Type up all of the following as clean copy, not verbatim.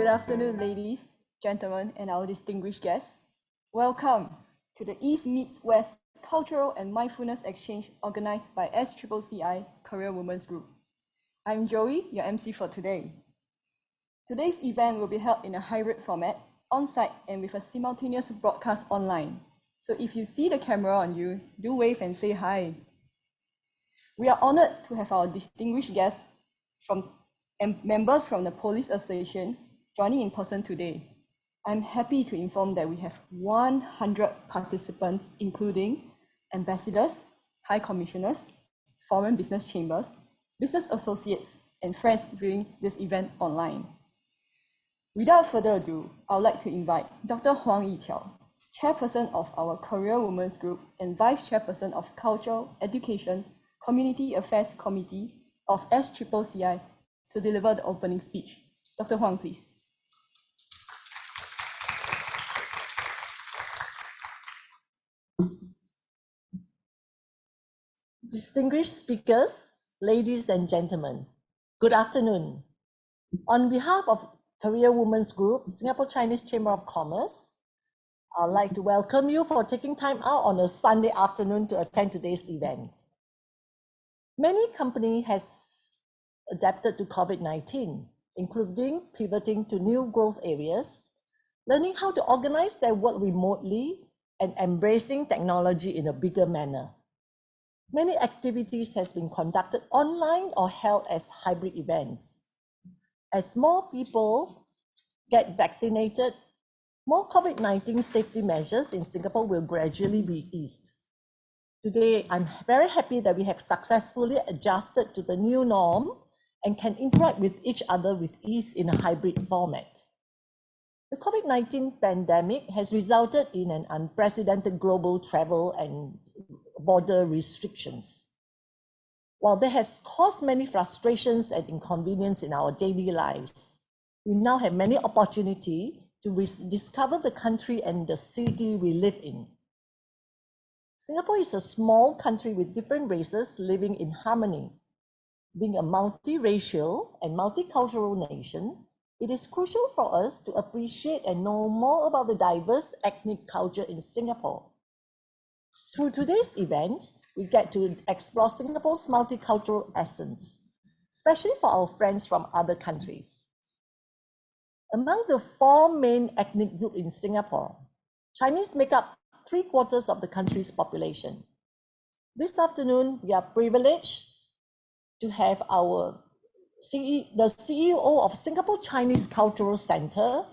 Good afternoon, ladies, gentlemen, and our distinguished guests. Welcome to the East Meets West Cultural and Mindfulness Exchange organized by SCCCI Career Women's Group. I'm Joey, your MC for today. Today's event will be held in a hybrid format, on-site and with a simultaneous broadcast online. So if you see the camera on you, do wave and say hi. We are honored to have our distinguished guests and members from the Police Association joining in person today. I'm happy to inform that we have 100 participants, including ambassadors, high commissioners, foreign business chambers, business associates, and friends viewing this event online. Without further ado, I would like to invite Dr. Huang Yiqiao, Chairperson of our Career Women's Group and Vice Chairperson of Culture, Education, Community Affairs Committee of SCCCI to deliver the opening speech. Dr. Huang, please. Distinguished speakers, ladies and gentlemen, good afternoon. On behalf of Career Women's Group, Singapore Chinese Chamber of Commerce, I'd like to welcome you for taking time out on a Sunday afternoon to attend today's event. Many companies have adapted to COVID-19, including pivoting to new growth areas, learning how to organize their work remotely, and embracing technology in a bigger manner. Many activities have been conducted online or held as hybrid events. As more people get vaccinated, more COVID-19 safety measures in Singapore will gradually be eased. Today, I'm very happy that we have successfully adjusted to the new norm and can interact with each other with ease in a hybrid format. The COVID-19 pandemic has resulted in an unprecedented global travel and border restrictions. While that has caused many frustrations and inconvenience in our daily lives, we now have many opportunities to discover the country and the city we live in. Singapore is a small country with different races living in harmony. Being a multiracial and multicultural nation, it is crucial for us to appreciate and know more about the diverse ethnic culture in Singapore. Through today's event, we get to explore Singapore's multicultural essence, especially for our friends from other countries. Among the four main ethnic groups in Singapore, Chinese make up 3/4 of the country's population. This afternoon, we are privileged to have the CEO of Singapore Chinese Cultural Center,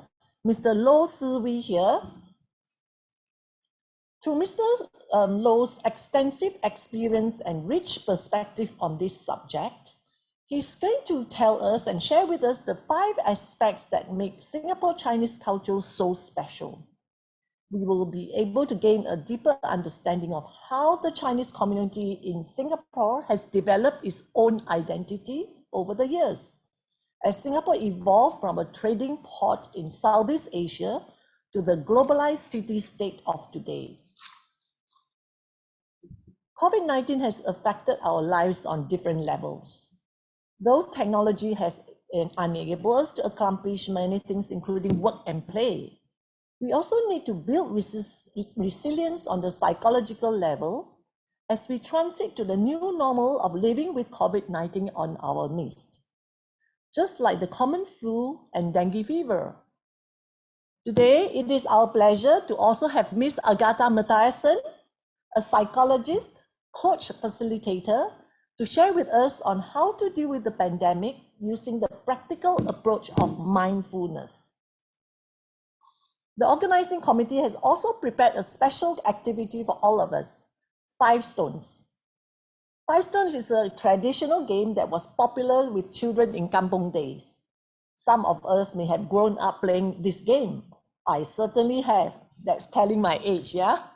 Mr. Low Si-wee here. Through Mr. Low's extensive experience and rich perspective on this subject, he's going to tell us and share with us the 5 aspects that make Singapore Chinese culture so special. We will be able to gain a deeper understanding of how the Chinese community in Singapore has developed its own identity over the years, as Singapore evolved from a trading port in Southeast Asia to the globalized city-state of today. COVID-19 has affected our lives on different levels. Though technology has enabled us to accomplish many things, including work and play, we also need to build resilience on the psychological level as we transit to the new normal of living with COVID-19 on our midst, just like the common flu and dengue fever. Today, it is our pleasure to also have Ms. Agatha Mathiasen, a psychologist, coach, facilitator, to share with us on how to deal with the pandemic using the practical approach of mindfulness. The organizing committee has also prepared a special activity for all of us, 5 Stones. 5 Stones is a traditional game that was popular with children in kampong days. Some of us may have grown up playing this game. I certainly have. That's telling my age, yeah?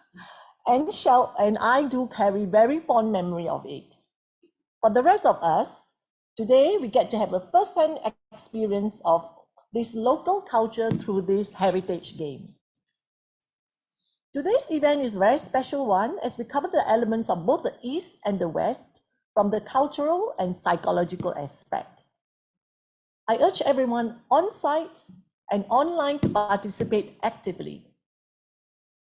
And I do carry very fond memory of it. For the rest of us, today we get to have a first-hand experience of this local culture through this heritage game. Today's event is a very special one as we cover the elements of both the East and the West from the cultural and psychological aspect. I urge everyone on site and online to participate actively.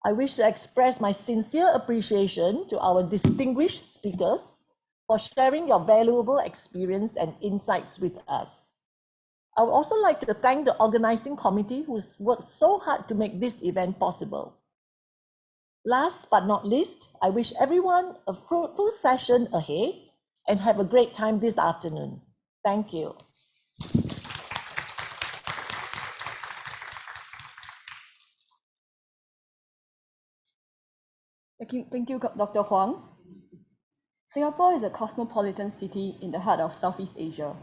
I wish to express my sincere appreciation to our distinguished speakers for sharing your valuable experience and insights with us. I would also like to thank the organizing committee who's worked so hard to make this event possible. Last but not least, I wish everyone a fruitful session ahead and have a great time this afternoon. Thank you. Thank you, Dr. Huang. Singapore is a cosmopolitan city in the heart of Southeast Asia.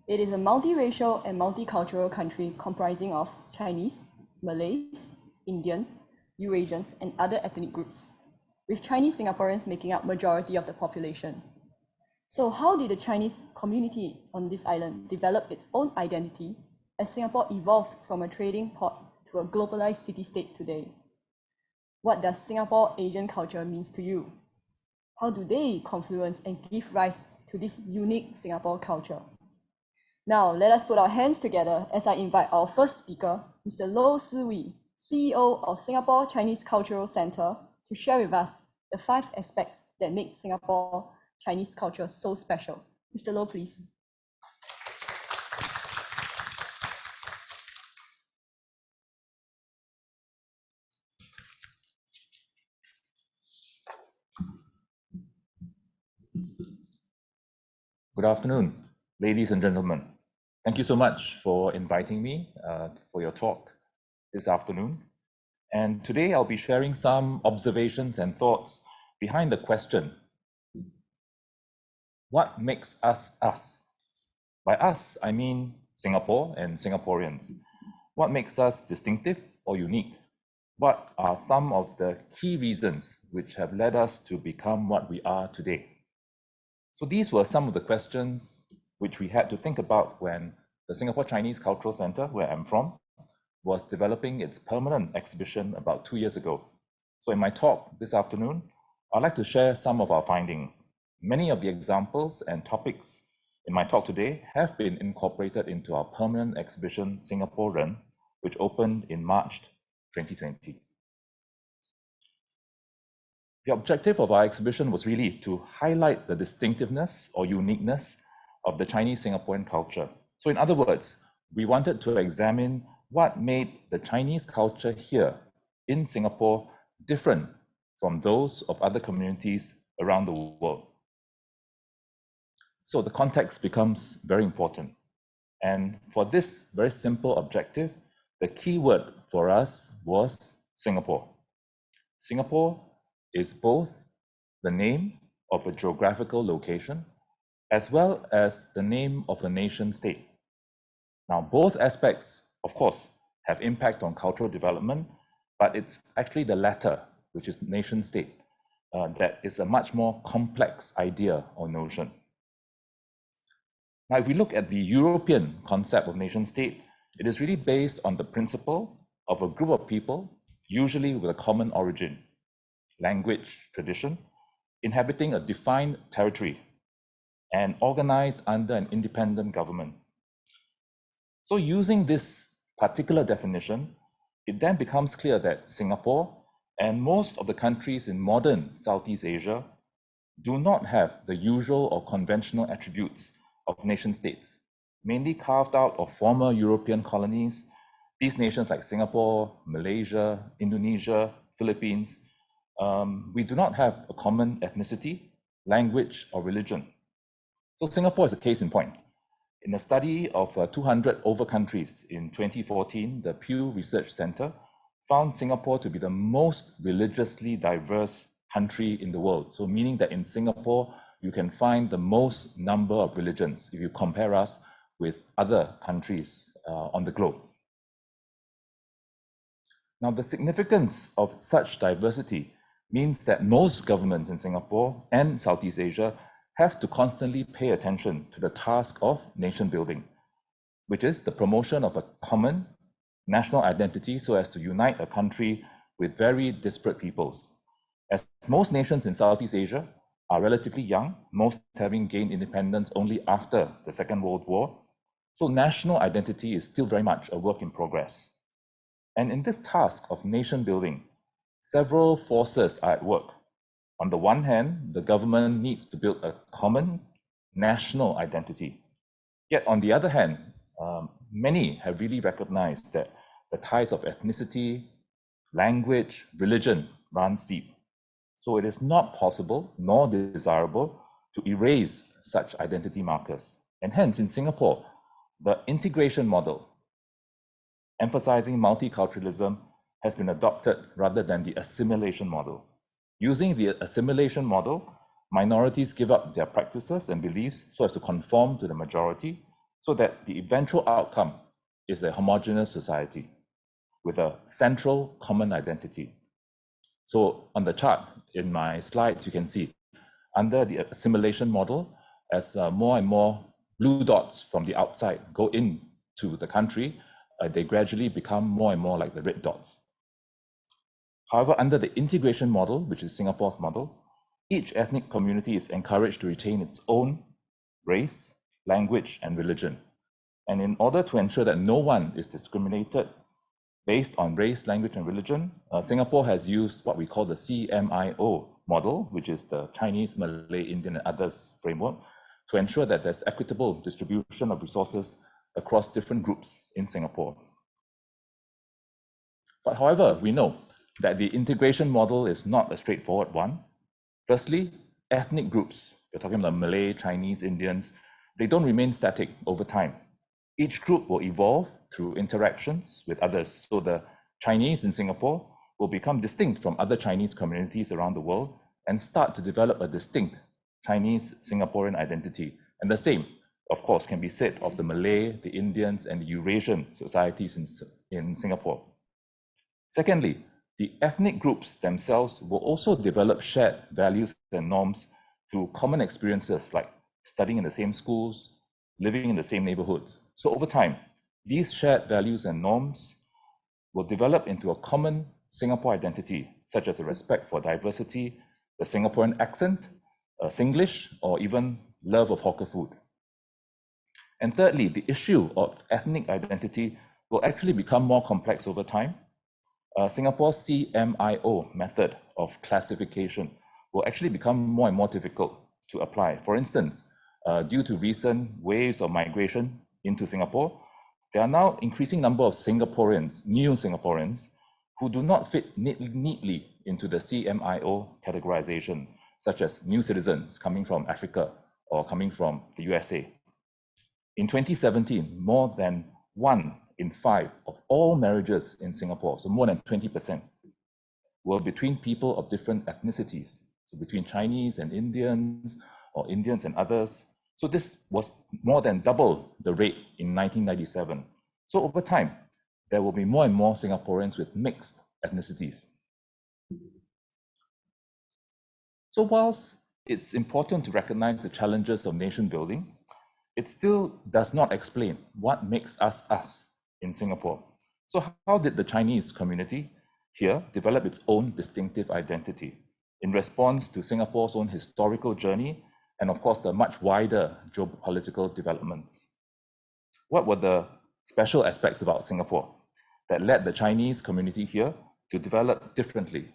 It is a multiracial and multicultural country comprising of Chinese, Malays, Indians, Eurasians, and other ethnic groups, with Chinese Singaporeans making up majority of the population. So how did the Chinese community on this island develop its own identity as Singapore evolved from a trading port to a globalized city-state today? What does Singapore Asian culture mean to you? How do they confluence and give rise to this unique Singapore culture? Now, let us put our hands together as I invite our first speaker, Mr. Lo Si-wee, CEO of Singapore Chinese Cultural Centre, to share with us the 5 aspects that make Singapore Chinese culture so special. Mr. Lo, please. Good afternoon, ladies and gentlemen. Thank you so much for inviting me for your talk this afternoon. And today I'll be sharing some observations and thoughts behind the question, what makes us us? By us, I mean Singapore and Singaporeans. What makes us distinctive or unique? What are some of the key reasons which have led us to become what we are today? So these were some of the questions which we had to think about when the Singapore Chinese Cultural Centre, where I'm from, was developing its permanent exhibition about 2 years ago. So in my talk this afternoon, I'd like to share some of our findings. Many of the examples and topics in my talk today have been incorporated into our permanent exhibition, Singaporean, which opened in March 2020. The objective of our exhibition was really to highlight the distinctiveness or uniqueness of the Chinese Singaporean culture. So in other words, we wanted to examine what made the Chinese culture here in Singapore different from those of other communities around the world. So the context becomes very important. And for this very simple objective, the key word for us was Singapore. Singapore is both the name of a geographical location as well as the name of a nation state. Now, both aspects, of course, have impact on cultural development, but it's actually the latter, which is nation state, that is a much more complex idea or notion. Now, if we look at the European concept of nation state, it is really based on the principle of a group of people, usually with a common origin, language, tradition, inhabiting a defined territory and organized under an independent government. So using this particular definition, it then becomes clear that Singapore and most of the countries in modern Southeast Asia do not have the usual or conventional attributes of nation states, mainly carved out of former European colonies. These nations like Singapore, Malaysia, Indonesia, Philippines, we do not have a common ethnicity, language, or religion. So Singapore is a case in point. In a study of 200 over countries in 2014, the Pew Research Center found Singapore to be the most religiously diverse country in the world. So meaning that in Singapore, you can find the most number of religions if you compare us with other countries on the globe. Now, the significance of such diversity means that most governments in Singapore and Southeast Asia have to constantly pay attention to the task of nation building, which is the promotion of a common national identity so as to unite a country with very disparate peoples. As most nations in Southeast Asia are relatively young, most having gained independence only after the Second World War, So national identity is still very much a work in progress. And in this task of nation building, several forces are at work. On the one hand, the government needs to build a common national identity. Yet on the other hand, many have really recognized that the ties of ethnicity, language, religion runs deep. So it is not possible nor desirable to erase such identity markers. And hence, in Singapore, the integration model, emphasizing multiculturalism, has been adopted rather than the assimilation model. Using the assimilation model, minorities give up their practices and beliefs so as to conform to the majority, so that the eventual outcome is a homogeneous society with a central common identity. So on the chart in my slides, you can see under the assimilation model, as more and more blue dots from the outside go into the country, they gradually become more and more like the red dots. However, under the integration model, which is Singapore's model, each ethnic community is encouraged to retain its own race, language, and religion. And in order to ensure that no one is discriminated based on race, language, and religion, Singapore has used what we call the CMIO model, which is the Chinese, Malay, Indian, and others framework, to ensure that there's equitable distribution of resources across different groups in Singapore. But however, we know that the integration model is not a straightforward one. Firstly, ethnic groups, we're talking about Malay, Chinese, Indians, they don't remain static over time. Each group will evolve through interactions with others. So the Chinese in Singapore will become distinct from other Chinese communities around the world and start to develop a distinct Chinese Singaporean identity. And the same, of course, can be said of the Malay, the Indians, and the Eurasian societies in Singapore. Secondly, the ethnic groups themselves will also develop shared values and norms through common experiences like studying in the same schools, living in the same neighborhoods. So over time, these shared values and norms will develop into a common Singapore identity, such as a respect for diversity, the Singaporean accent, Singlish, or even love of hawker food. And thirdly, the issue of ethnic identity will actually become more complex over time. Singapore's CMIO method of classification will actually become more and more difficult to apply. For instance, due to recent waves of migration into Singapore, there are now increasing number of Singaporeans, new Singaporeans, who do not fit neatly into the CMIO categorization, such as new citizens coming from Africa or coming from the USA. In 2017, more than 1 in 5 of all marriages in Singapore, so more than 20%, were between people of different ethnicities, so between Chinese and Indians, or Indians and others. So this was more than double the rate in 1997. So over time, there will be more and more Singaporeans with mixed ethnicities. So whilst it's important to recognize the challenges of nation building, it still does not explain what makes us us in Singapore. So how did the Chinese community here develop its own distinctive identity in response to Singapore's own historical journey and of course the much wider geopolitical developments? What were the special aspects about Singapore that led the Chinese community here to develop differently?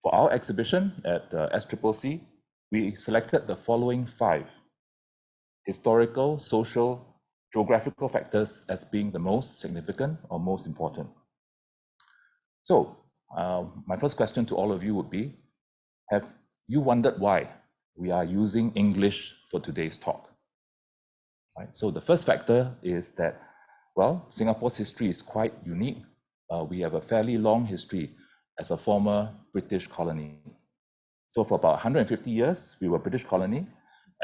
For our exhibition at SCCCI, we selected the following 5 historical, social, geographical factors as being the most significant or most important. So my first question to all of you would be, have you wondered why we are using English for today's talk? Right, so the first factor is that, well, Singapore's history is quite unique. We have a fairly long history as a former British colony. So for about 150 years, we were a British colony,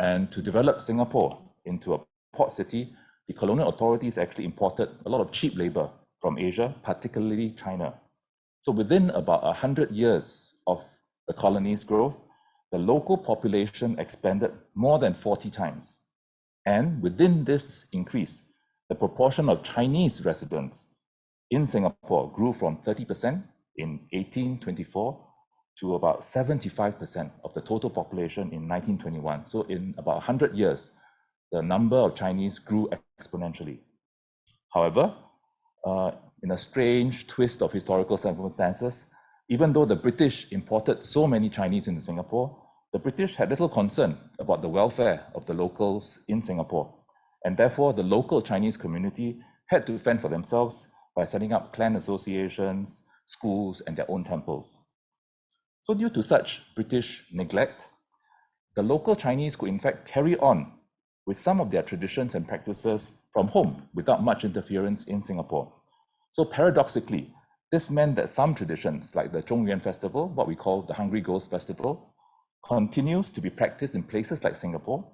and to develop Singapore into a port city, the colonial authorities actually imported a lot of cheap labor from Asia, particularly China. So within about 100 years of the colony's growth, the local population expanded more than 40 times. And within this increase, the proportion of Chinese residents in Singapore grew from 30% in 1824 to about 75% of the total population in 1921. So in about 100 years, the number of Chinese grew exponentially. However, in a strange twist of historical circumstances, even though the British imported so many Chinese into Singapore, the British had little concern about the welfare of the locals in Singapore. And therefore, the local Chinese community had to fend for themselves by setting up clan associations, schools, and their own temples. So due to such British neglect, the local Chinese could in fact carry on with some of their traditions and practices from home without much interference in Singapore. So paradoxically, this meant that some traditions, like the Zhongyuan Festival, what we call the Hungry Ghost Festival, continues to be practiced in places like Singapore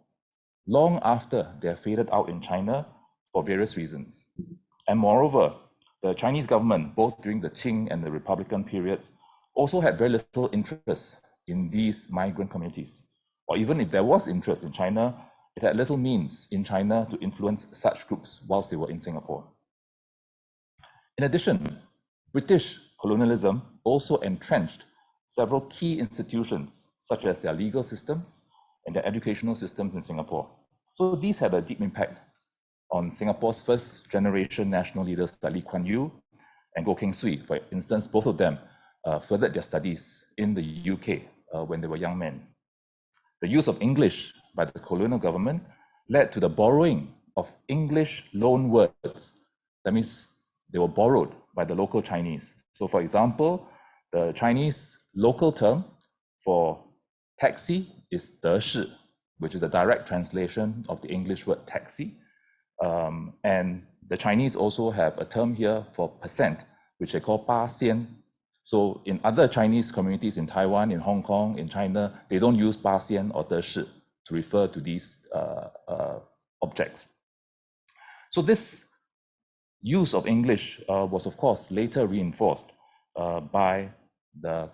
long after they have faded out in China for various reasons. And moreover, the Chinese government, both during the Qing and the Republican periods, also had very little interest in these migrant communities. Or even if there was interest in China, it had little means in China to influence such groups whilst they were in Singapore. In addition, British colonialism also entrenched several key institutions, such as their legal systems and their educational systems in Singapore. So these had a deep impact on Singapore's first generation national leaders like Lee Kuan Yew and Goh Keng Swee. For instance, both of them furthered their studies in the UK when they were young men. The use of English by the colonial government led to the borrowing of English loan words. That means they were borrowed by the local Chinese. So for example, the Chinese local term for taxi is 德士, which is a direct translation of the English word taxi. And the Chinese also have a term here for percent, which they call 八仙. So in other Chinese communities in Taiwan, in Hong Kong, in China, they don't use 八仙 or 德士 to refer to these objects. So this use of English was of course later reinforced by the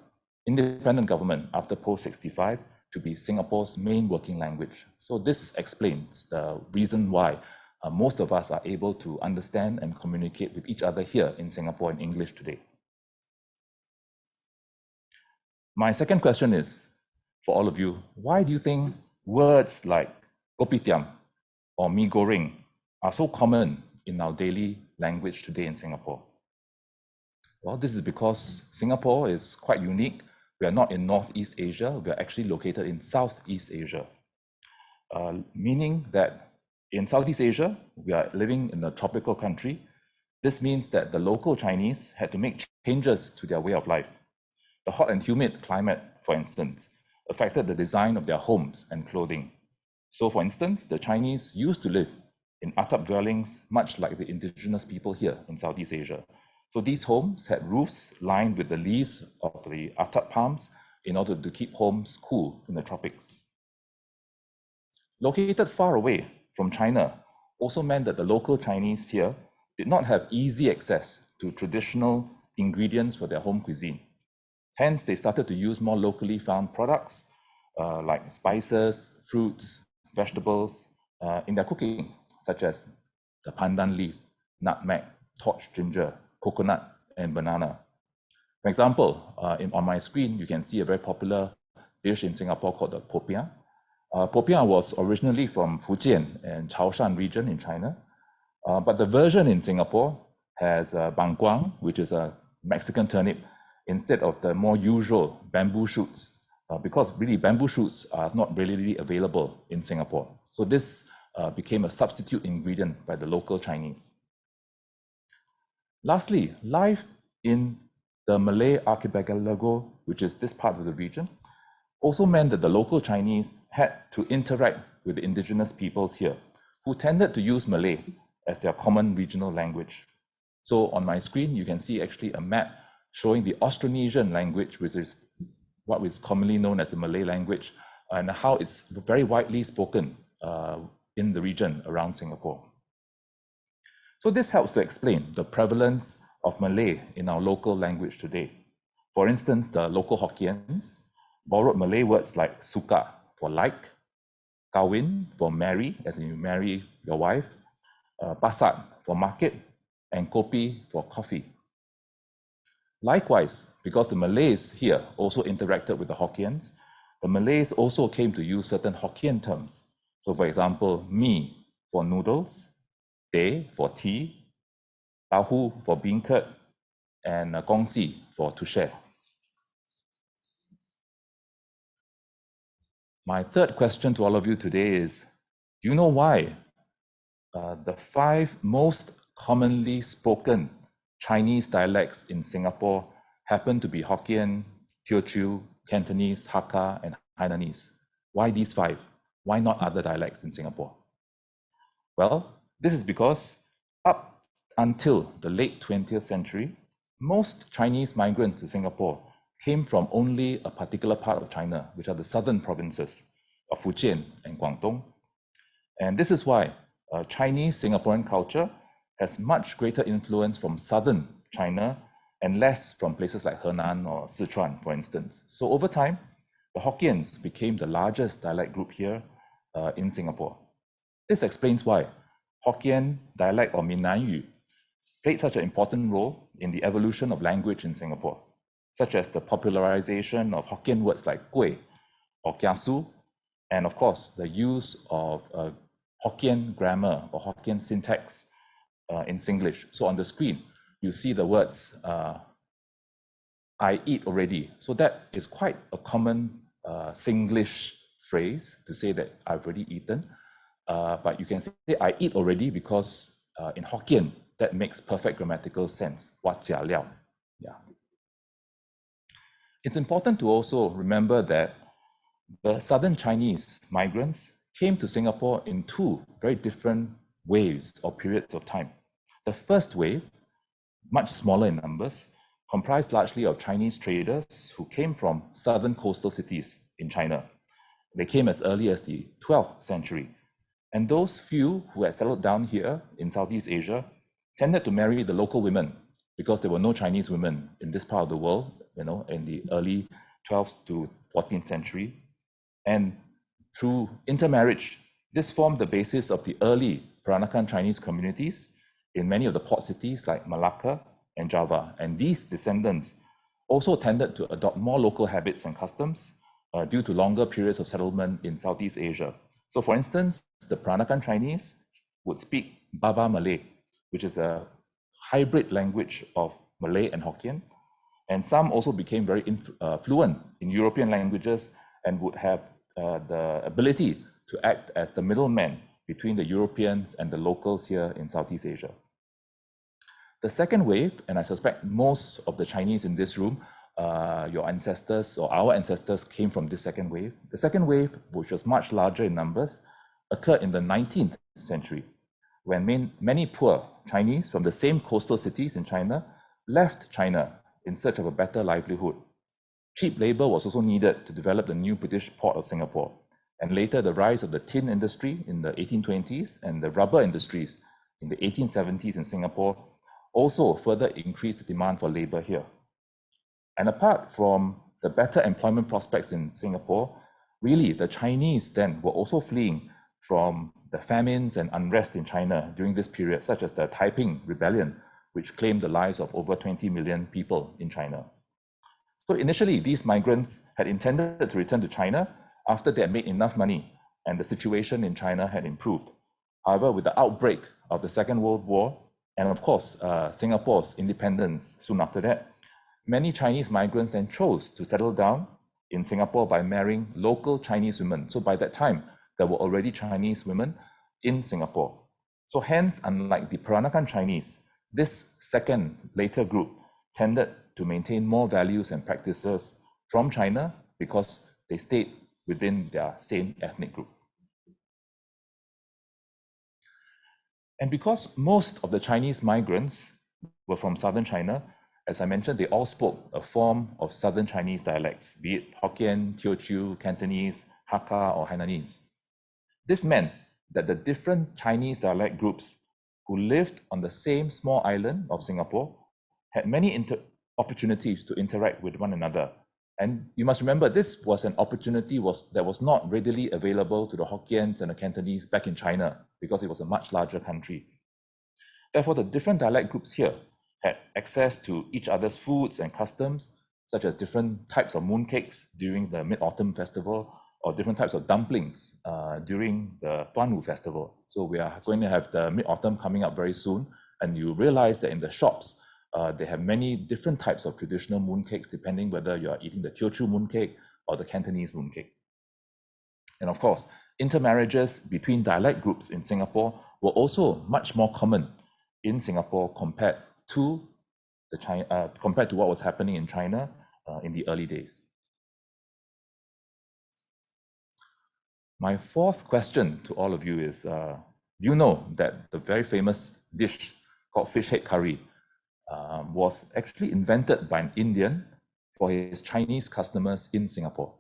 independent government after post-65 to be Singapore's main working language. So this explains the reason why most of us are able to understand and communicate with each other here in Singapore in English today. My second question is, for all of you, why do you think words like kopitiam or mee goreng are so common in our daily language today in Singapore? Well, this is because Singapore is quite unique. We are not in Northeast Asia, we are actually located in Southeast Asia, meaning that in Southeast Asia, we are living in a tropical country. This means that the local Chinese had to make changes to their way of life. The hot and humid climate, for instance, affected the design of their homes and clothing. So for instance, the Chinese used to live in atap dwellings, much like the indigenous people here in Southeast Asia. So these homes had roofs lined with the leaves of the atap palms in order to keep homes cool in the tropics. Located far away from China also meant that the local Chinese here did not have easy access to traditional ingredients for their home cuisine. Hence, they started to use more locally found products like spices, fruits, vegetables in their cooking, such as the pandan leaf, nutmeg, torch ginger, coconut, and banana. For example, on my screen, you can see a very popular dish in Singapore called the popiah. Popiah was originally from Fujian and Chaoshan region in China, but the version in Singapore has bangguang, which is a Mexican turnip, instead of the more usual bamboo shoots, because really bamboo shoots are not readily available in Singapore. So this became a substitute ingredient by the local Chinese. Lastly, life in the Malay archipelago, which is this part of the region, also meant that the local Chinese had to interact with the indigenous peoples here, who tended to use Malay as their common regional language. So on my screen, you can see actually a map showing the Austronesian language, which is what is commonly known as the Malay language, and how it's very widely spoken in the region around Singapore. So this helps to explain the prevalence of Malay in our local language today. For instance, the local Hokkiens borrowed Malay words like suka for like, kawin for marry, as in you marry your wife, pasar for market, and kopi for coffee. Likewise, because the Malays here also interacted with the Hokkiens, the Malays also came to use certain Hokkien terms So for example, mi for noodles, te for tea, tahu for beancurd, and gongxi for to share. My third question to all of you today is, do you know why the 5 most commonly spoken Chinese dialects in Singapore happen to be Hokkien, Teochew, Cantonese, Hakka, and Hainanese? Why these 5? Why not other dialects in Singapore? Well, this is because up until the late 20th century, most Chinese migrants to Singapore came from only a particular part of China, which are the southern provinces of Fujian and Guangdong. And this is why Chinese Singaporean culture has much greater influence from southern China and less from places like Henan or Sichuan, for instance. So over time, the Hokkiens became the largest dialect group here in Singapore. This explains why Hokkien dialect or Minnan played such an important role in the evolution of language in Singapore, such as the popularization of Hokkien words like kueh or kiasu, and of course, the use of Hokkien grammar or Hokkien syntax in Singlish. So on the screen, you see the words, I eat already. So that is quite a common Singlish phrase to say that I've already eaten. But you can say I eat already because in Hokkien, that makes perfect grammatical sense. What jia liao. Yeah. It's important to also remember that the southern Chinese migrants came to Singapore in 2 very different waves or periods of time. The first wave, much smaller in numbers, comprised largely of Chinese traders who came from southern coastal cities in China. They came as early as the 12th century. And those few who had settled down here in Southeast Asia tended to marry the local women because there were no Chinese women in this part of the world, in the early 12th to 14th century. And through intermarriage, this formed the basis of the early Peranakan Chinese communities in many of the port cities like Malacca and Java. And these descendants also tended to adopt more local habits and customs due to longer periods of settlement in Southeast Asia. So for instance, the Peranakan Chinese would speak Baba Malay, which is a hybrid language of Malay and Hokkien. And some also became very fluent in European languages and would have the ability to act as the middleman between the Europeans and the locals here in Southeast Asia. The second wave, and I suspect most of the Chinese in this room, your ancestors or our ancestors came from this second wave. The second wave, which was much larger in numbers, occurred in the 19th century, when many poor Chinese from the same coastal cities in China left China in search of a better livelihood. Cheap labor was also needed to develop the new British port of Singapore, and later the rise of the tin industry in the 1820s and the rubber industries in the 1870s in Singapore also further increased the demand for labor here. And apart from the better employment prospects in Singapore, really the Chinese then were also fleeing from the famines and unrest in China during this period, such as the Taiping Rebellion, which claimed the lives of over 20 million people in China. So initially, these migrants had intended to return to China after they had made enough money and the situation in China had improved. However, with the outbreak of the Second World War, and of course, Singapore's independence soon after that, many Chinese migrants then chose to settle down in Singapore by marrying local Chinese women. So by that time, there were already Chinese women in Singapore. So hence, unlike the Peranakan Chinese, this second later group tended to maintain more values and practices from China because they stayed within their same ethnic group. And because most of the Chinese migrants were from southern China, as I mentioned, they all spoke a form of southern Chinese dialects, be it Hokkien, Teochew, Cantonese, Hakka, or Hainanese. This meant that the different Chinese dialect groups who lived on the same small island of Singapore had many opportunities to interact with one another. And you must remember, this was an opportunity that was not readily available to the Hokkiens and the Cantonese back in China because it was a much larger country. Therefore, the different dialect groups here had access to each other's foods and customs, such as different types of mooncakes during the Mid-Autumn Festival, or different types of dumplings during the Tuanwu festival. So we are going to have the Mid-Autumn coming up very soon, and you realize that in the shops, they have many different types of traditional mooncakes, depending whether you are eating the Teochew mooncake or the Cantonese mooncake. And of course, intermarriages between dialect groups in Singapore were also much more common in Singapore compared to what was happening in China in the early days. My fourth question to all of you is, do you know that the very famous dish called fish head curry was actually invented by an Indian for his Chinese customers in Singapore?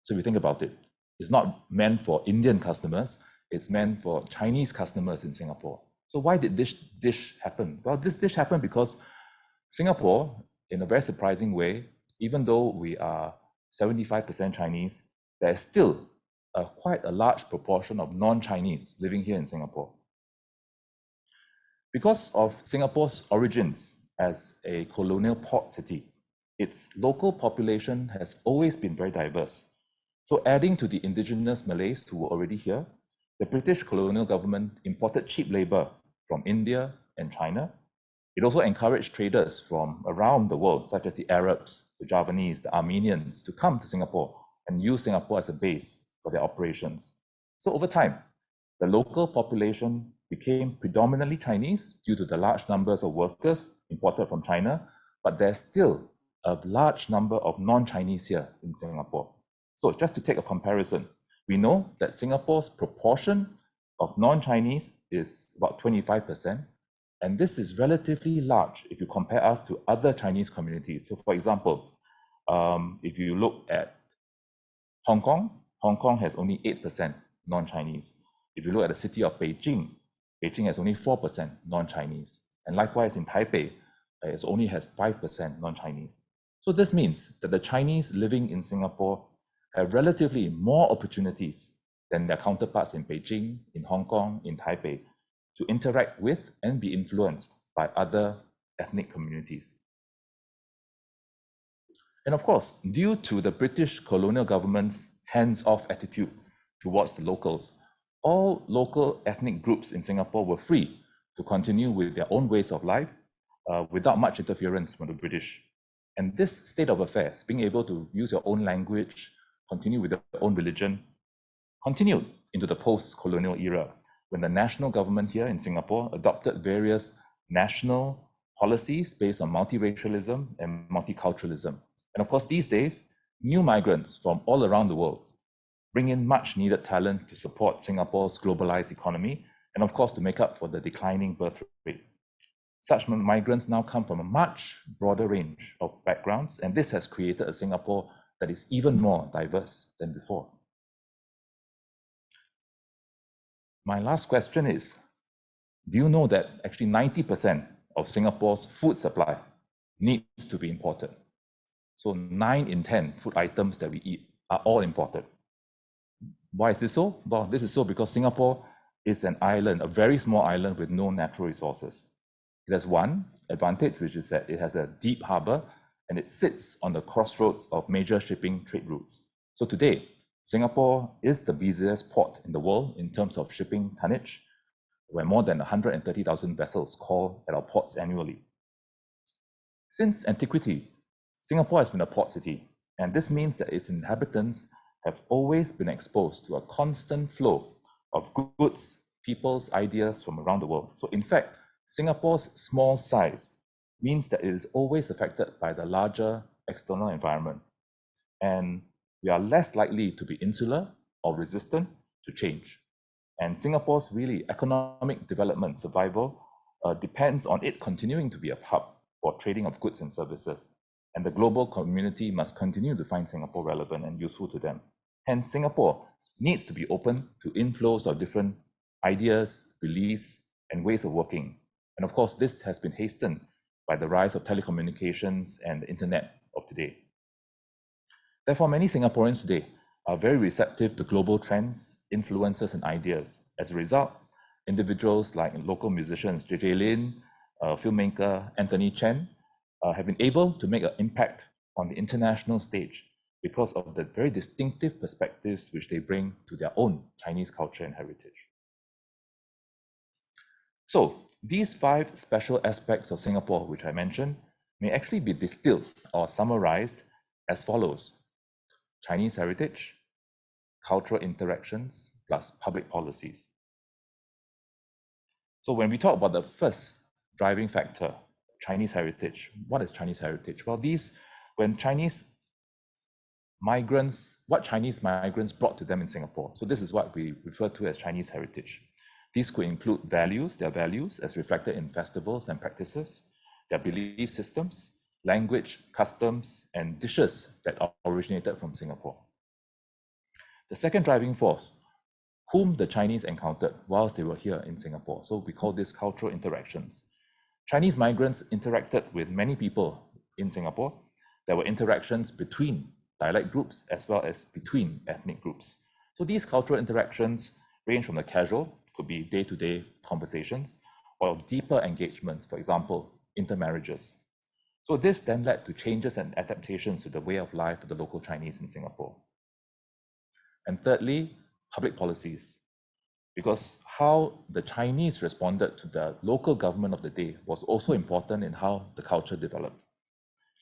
So if you think about it, it's not meant for Indian customers, it's meant for Chinese customers in Singapore. So why did this dish happen? Well, this dish happened because Singapore, in a very surprising way, even though we are 75% Chinese, there's still quite a large proportion of non-Chinese living here in Singapore. Because of Singapore's origins as a colonial port city, its local population has always been very diverse. So adding to the indigenous Malays who were already here, the British colonial government imported cheap labor from India and China. It also encouraged traders from around the world, such as the Arabs, the Javanese, the Armenians, to come to Singapore and use Singapore as a base for their operations. So over time, the local population became predominantly Chinese due to the large numbers of workers imported from China, but there's still a large number of non-Chinese here in Singapore. So just to take a comparison, we know that Singapore's proportion of non-Chinese is about 25%, and this is relatively large if you compare us to other Chinese communities. So for example, if you look at Hong Kong has only 8% non-Chinese. If you look at the city of Beijing, Beijing has only 4% non-Chinese. And likewise in Taipei, it only has 5% non-Chinese. So this means that the Chinese living in Singapore have relatively more opportunities than their counterparts in Beijing, in Hong Kong, in Taipei, to interact with and be influenced by other ethnic communities. And of course, due to the British colonial government's hands-off attitude towards the locals, all local ethnic groups in Singapore were free to continue with their own ways of life without much interference from the British. And this state of affairs, being able to use your own language, continue with your own religion, continued into the post-colonial era, when the national government here in Singapore adopted various national policies based on multiracialism and multiculturalism. And of course, these days, new migrants from all around the world bring in much needed talent to support Singapore's globalized economy, and of course, to make up for the declining birth rate. Such migrants now come from a much broader range of backgrounds, and this has created a Singapore that is even more diverse than before. My last question is, do you know that actually 90% of Singapore's food supply needs to be imported? So 9 in 10 food items that we eat are all imported. Why is this so? Well, this is so because Singapore is an island, a very small island with no natural resources. It has one advantage, which is that it has a deep harbor and it sits on the crossroads of major shipping trade routes. So today, Singapore is the busiest port in the world in terms of shipping tonnage, where more than 130,000 vessels call at our ports annually. Since antiquity, Singapore has been a port city, and this means that its inhabitants have always been exposed to a constant flow of goods, people's ideas from around the world. So in fact, Singapore's small size means that it is always affected by the larger external environment. And we are less likely to be insular or resistant to change. And Singapore's really economic development survival depends on it continuing to be a hub for trading of goods and services. And the global community must continue to find Singapore relevant and useful to them. Hence, Singapore needs to be open to inflows of different ideas, beliefs, and ways of working. And of course, this has been hastened by the rise of telecommunications and the internet of today. Therefore, many Singaporeans today are very receptive to global trends, influences, and ideas. As a result, individuals like local musicians JJ Lin, filmmaker Anthony Chen, have been able to make an impact on the international stage because of the very distinctive perspectives which they bring to their own Chinese culture and heritage. So these 5 special aspects of Singapore, which I mentioned, may actually be distilled or summarized as follows: Chinese heritage, cultural interactions, plus public policies. So when we talk about the first driving factor, Chinese heritage, what is Chinese heritage? Well, what Chinese migrants brought to them in Singapore. So this is what we refer to as Chinese heritage. These could include their values as reflected in festivals and practices, their belief systems, language, customs, and dishes that originated from Singapore. The second driving force, whom the Chinese encountered whilst they were here in Singapore. So we call this cultural interactions. Chinese migrants interacted with many people in Singapore. There were interactions between dialect groups as well as between ethnic groups. So these cultural interactions range from the casual, could be day-to-day conversations, or deeper engagements, for example, intermarriages. So this then led to changes and adaptations to the way of life of the local Chinese in Singapore. And thirdly, public policies, because how the Chinese responded to the local government of the day was also important in how the culture developed.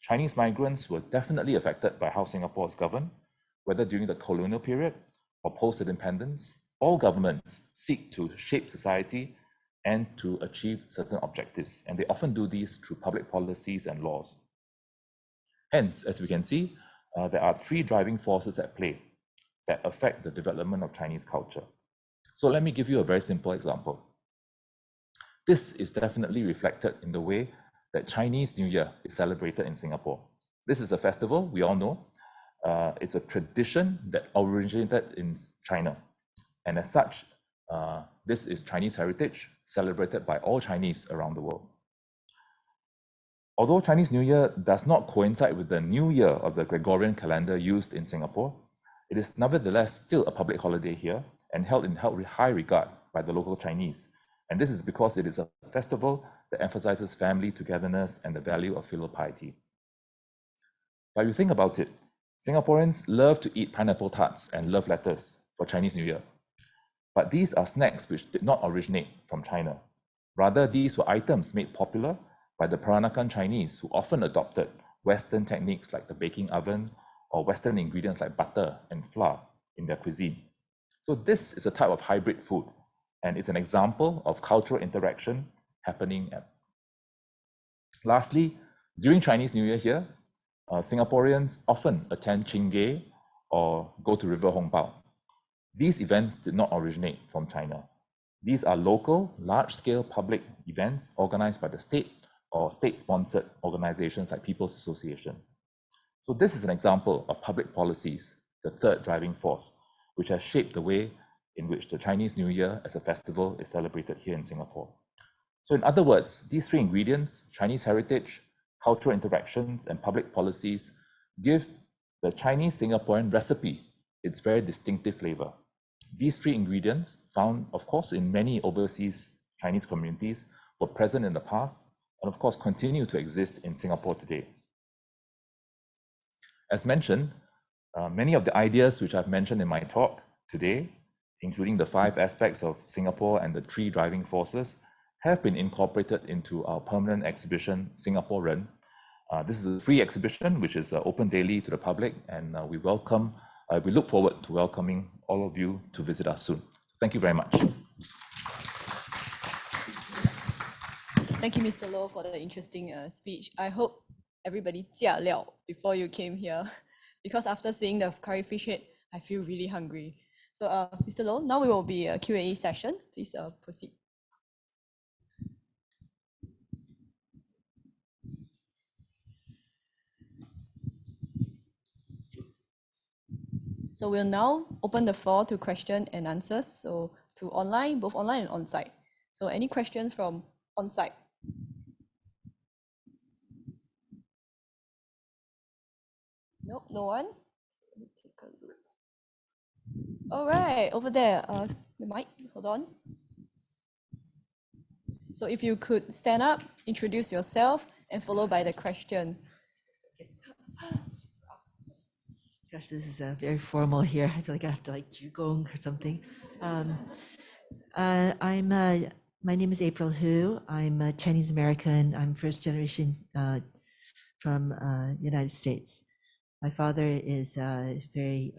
Chinese migrants were definitely affected by how Singapore is governed, whether during the colonial period or post-independence. All governments seek to shape society and to achieve certain objectives, and they often do these through public policies and laws. Hence, as we can see, there are 3 driving forces at play that affect the development of Chinese culture. So let me give you a very simple example. This is definitely reflected in the way that Chinese New Year is celebrated in Singapore. This is a festival, we all know. It's a tradition that originated in China. And as such, this is Chinese heritage celebrated by all Chinese around the world. Although Chinese New Year does not coincide with the New Year of the Gregorian calendar used in Singapore, it is nevertheless still a public holiday here and held in high regard by the local Chinese. And this is because it is a festival that emphasizes family togetherness and the value of filial piety. But if you think about it, Singaporeans love to eat pineapple tarts and love letters for Chinese New Year. But these are snacks which did not originate from China. Rather, these were items made popular by the Peranakan Chinese, who often adopted Western techniques like the baking oven or Western ingredients like butter and flour in their cuisine. So this is a type of hybrid food, and it's an example of cultural interaction happening at. Lastly, during Chinese New Year here, Singaporeans often attend Chingay or go to River Hongbao. These events did not originate from China. These are local, large-scale public events organized by the state or state-sponsored organizations like People's Association. So this is an example of public policies, the third driving force, which has shaped the way in which the Chinese New Year as a festival is celebrated here in Singapore. So in other words, these 3 ingredients, Chinese heritage, cultural interactions, and public policies, give the Chinese Singaporean recipe its very distinctive flavor. These 3 ingredients, found of course in many overseas Chinese communities, were present in the past and of course continue to exist in Singapore today. As mentioned, many of the ideas which I've mentioned in my talk today, including the 5 aspects of Singapore and the 3 driving forces, have been incorporated into our permanent exhibition, Singaporean. This is a free exhibition which is open daily to the public, and we look forward to welcoming all of you to visit us soon. Thank you very much. Thank you, Mr. Loh, for the interesting speech. I hope everybody jia liao before you came here, because after seeing the curry fish head, I feel really hungry. So, Mr. Loh, now we will be a Q&A session. Please proceed. So we'll now open the floor to question and answers. So to online, both online and on-site. So any questions from on-site? Nope, no one. Let me take a look. All right, over there, the mic, hold on. So if you could stand up, introduce yourself, and followed by the question. Gosh, this is very formal here. I feel like I have to like jugong or something. My name is April Hu. I'm a Chinese American. I'm first generation from United States. My father is very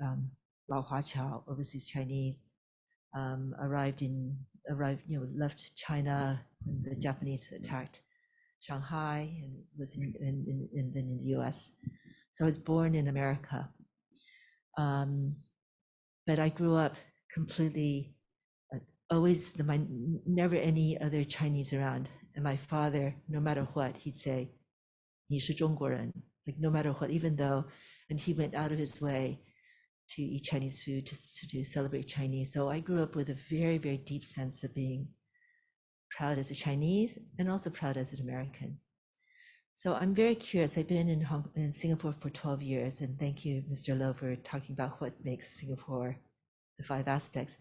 Lao Hua Chao, overseas Chinese. Left China when the Japanese attacked Shanghai and was then in the U.S. So I was born in America. But I grew up completely, always never any other Chinese around. And my father, no matter what, he'd say, 你是中国人, like no matter what, even though, and he went out of his way to eat Chinese food, to celebrate Chinese. So I grew up with a very, very deep sense of being proud as a Chinese and also proud as an American. So I'm very curious. I've been in Singapore for 12 years, and thank you, Mr. Lowe, for talking about what makes Singapore, the 5 aspects.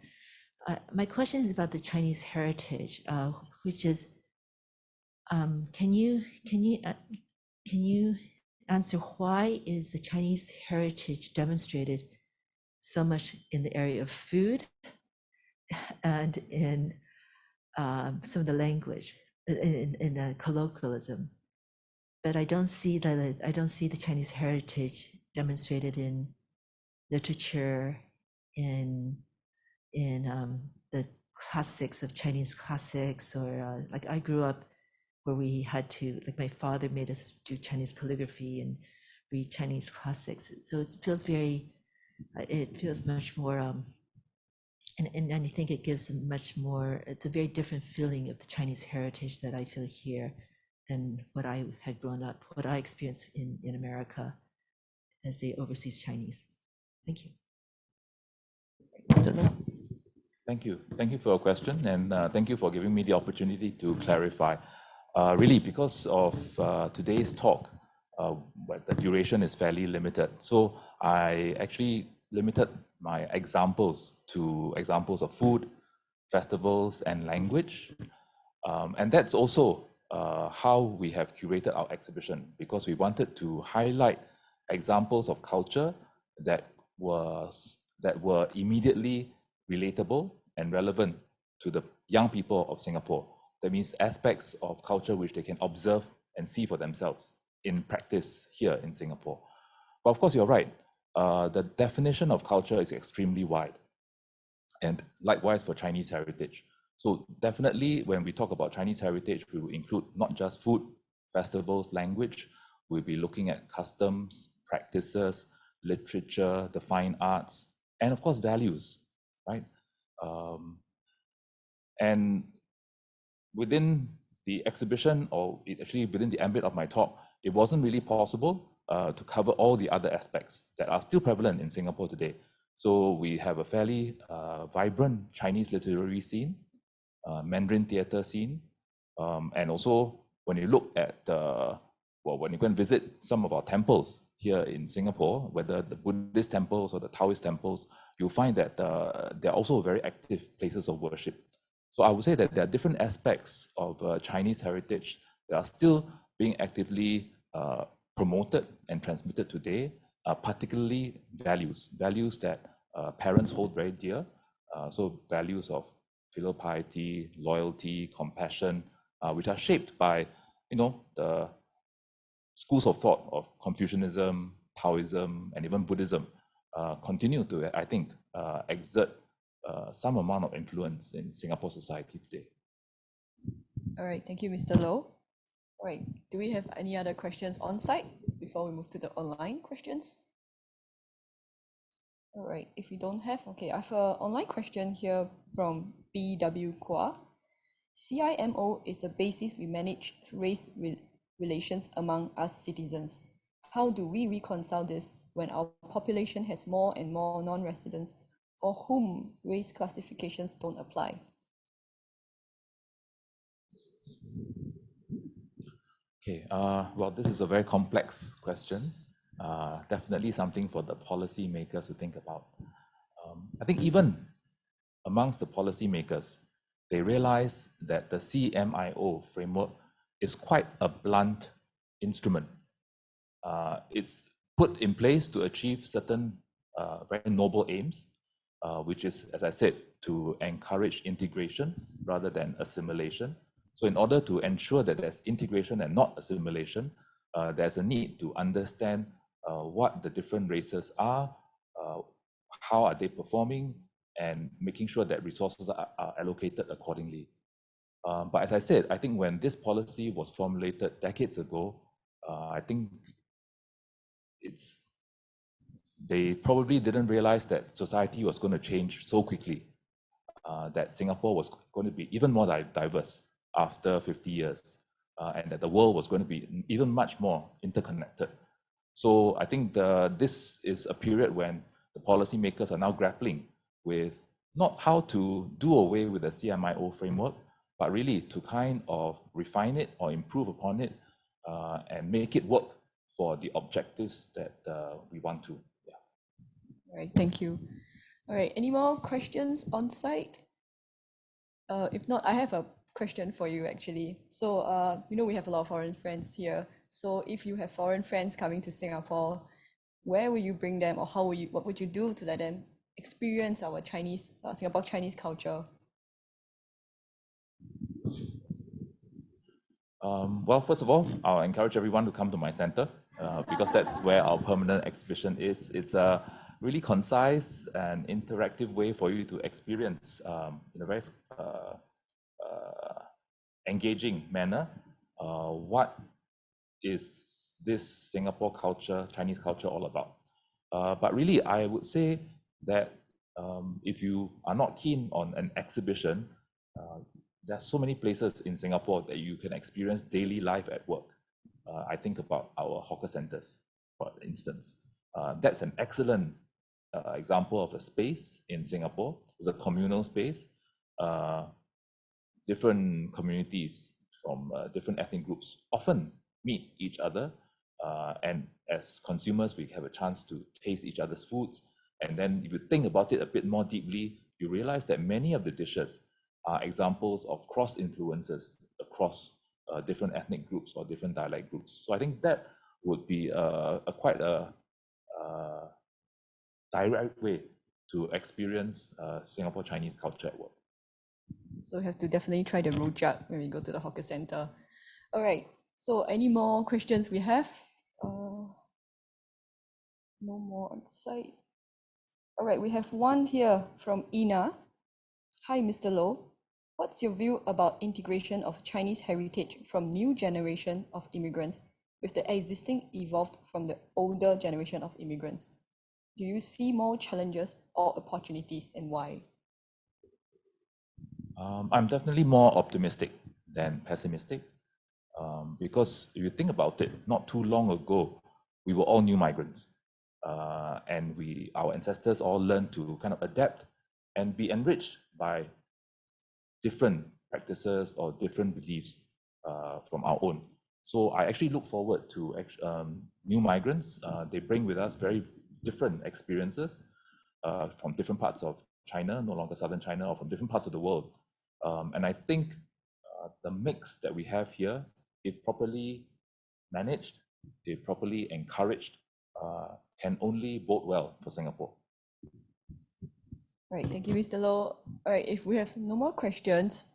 My question is about the Chinese heritage, which is, can you answer why is the Chinese heritage demonstrated so much in the area of food and in some of the language, in colloquialism? But I don't see the Chinese heritage demonstrated in literature, in the classics of Chinese classics, or like I grew up where we had to, like my father made us do Chinese calligraphy and read Chinese classics. So it feels much more, and I think it gives much more, it's a very different feeling of the Chinese heritage that I feel here than what I had grown up, what I experienced in America as a overseas Chinese. Thank you. Mr. Lowe. Thank you. Thank you for your question, and thank you for giving me the opportunity to clarify. Really, because of today's talk, the duration is fairly limited. So I actually limited my examples to examples of food, festivals, and language. And that's also how we have curated our exhibition, because we wanted to highlight examples of culture that were immediately relatable and relevant to the young people of Singapore. That means aspects of culture which they can observe and see for themselves in practice here in Singapore. But of course, you're right. The definition of culture is extremely wide, and likewise for Chinese heritage. So definitely when we talk about Chinese heritage, we will include not just food, festivals, language. We'll be looking at customs, practices, literature, the fine arts, and of course, values, right? And within the exhibition, or actually within the ambit of my talk, it wasn't really possible to cover all the other aspects that are still prevalent in Singapore today. So we have a fairly vibrant Chinese literary scene, Mandarin theater scene, and also when you look at when you go and visit some of our temples here in Singapore, whether the Buddhist temples or the Taoist temples, you'll find that they're also very active places of worship. So I would say that there are different aspects of Chinese heritage that are still being actively promoted and transmitted today, particularly values that parents hold very dear. So values of filial piety, loyalty, compassion, which are shaped by, the schools of thought of Confucianism, Taoism, and even Buddhism, continue to, I think, exert some amount of influence in Singapore society today. All right, thank you, Mr. Lowe. All right, do we have any other questions on site before we move to the online questions? All right, if we don't have, okay, I have an online question here from BW Kwa. CIMO is a basis we manage race relations among us citizens. How do we reconcile this when our population has more and more non-residents for whom race classifications don't apply? Okay, well, this is a very complex question. Definitely something for the policy makers to think about. I think even amongst the policy makers, they realize that the CMIO framework is quite a blunt instrument. It's put in place to achieve certain very noble aims, which is, as I said, to encourage integration rather than assimilation. So in order to ensure that there's integration and not assimilation, there's a need to understand what the different races are, how are they performing, and making sure that resources are allocated accordingly. But as I said, I think when this policy was formulated decades ago, I think they probably didn't realize that society was going to change so quickly, that Singapore was going to be even more diverse after 50 years, and that the world was going to be even much more interconnected. So I think this is a period when the policymakers are now grappling with not how to do away with the CMIO framework, but really to kind of refine it or improve upon it, and make it work for the objectives that we want to. Yeah. All right, thank you. All right, any more questions on site? If not, I have a question for you actually. So, we have a lot of foreign friends here. So if you have foreign friends coming to Singapore, where will you bring them, or what would you do to let them experience our Singapore Chinese culture? Well, first of all, I'll encourage everyone to come to my center, because that's where our permanent exhibition is. It's a really concise and interactive way for you to experience in a very engaging manner what is this Singapore culture, Chinese culture all about. But really, I would say that if you are not keen on an exhibition, there are so many places in Singapore that you can experience daily life at work. I think about our hawker centers, for instance. That's an excellent example of a space in Singapore. It's a communal space. Different communities from different ethnic groups often meet each other. And as consumers, we have a chance to taste each other's foods. And then if you think about it a bit more deeply, you realize that many of the dishes are examples of cross influences across different ethnic groups or different dialect groups. So I think that would be quite a direct way to experience Singapore Chinese culture at work. So we have to definitely try the rojak when we go to the hawker center. All right, so any more questions we have? No more on site. All right, we have one here from Ina. Hi, Mr. Low. What's your view about integration of Chinese heritage from new generation of immigrants with the existing evolved from the older generation of immigrants? Do you see more challenges or opportunities, and why? I'm definitely more optimistic than pessimistic, because if you think about it, not too long ago, we were all new migrants, and our ancestors all learned to kind of adapt and be enriched by different practices or different beliefs from our own. So I actually look forward to new migrants. They bring with us very different experiences from different parts of China, no longer southern China, or from different parts of the world. And I think the mix that we have here, if properly managed, if properly encouraged, can only bode well for Singapore. Right, thank you, Mr. Low. All right, if we have no more questions,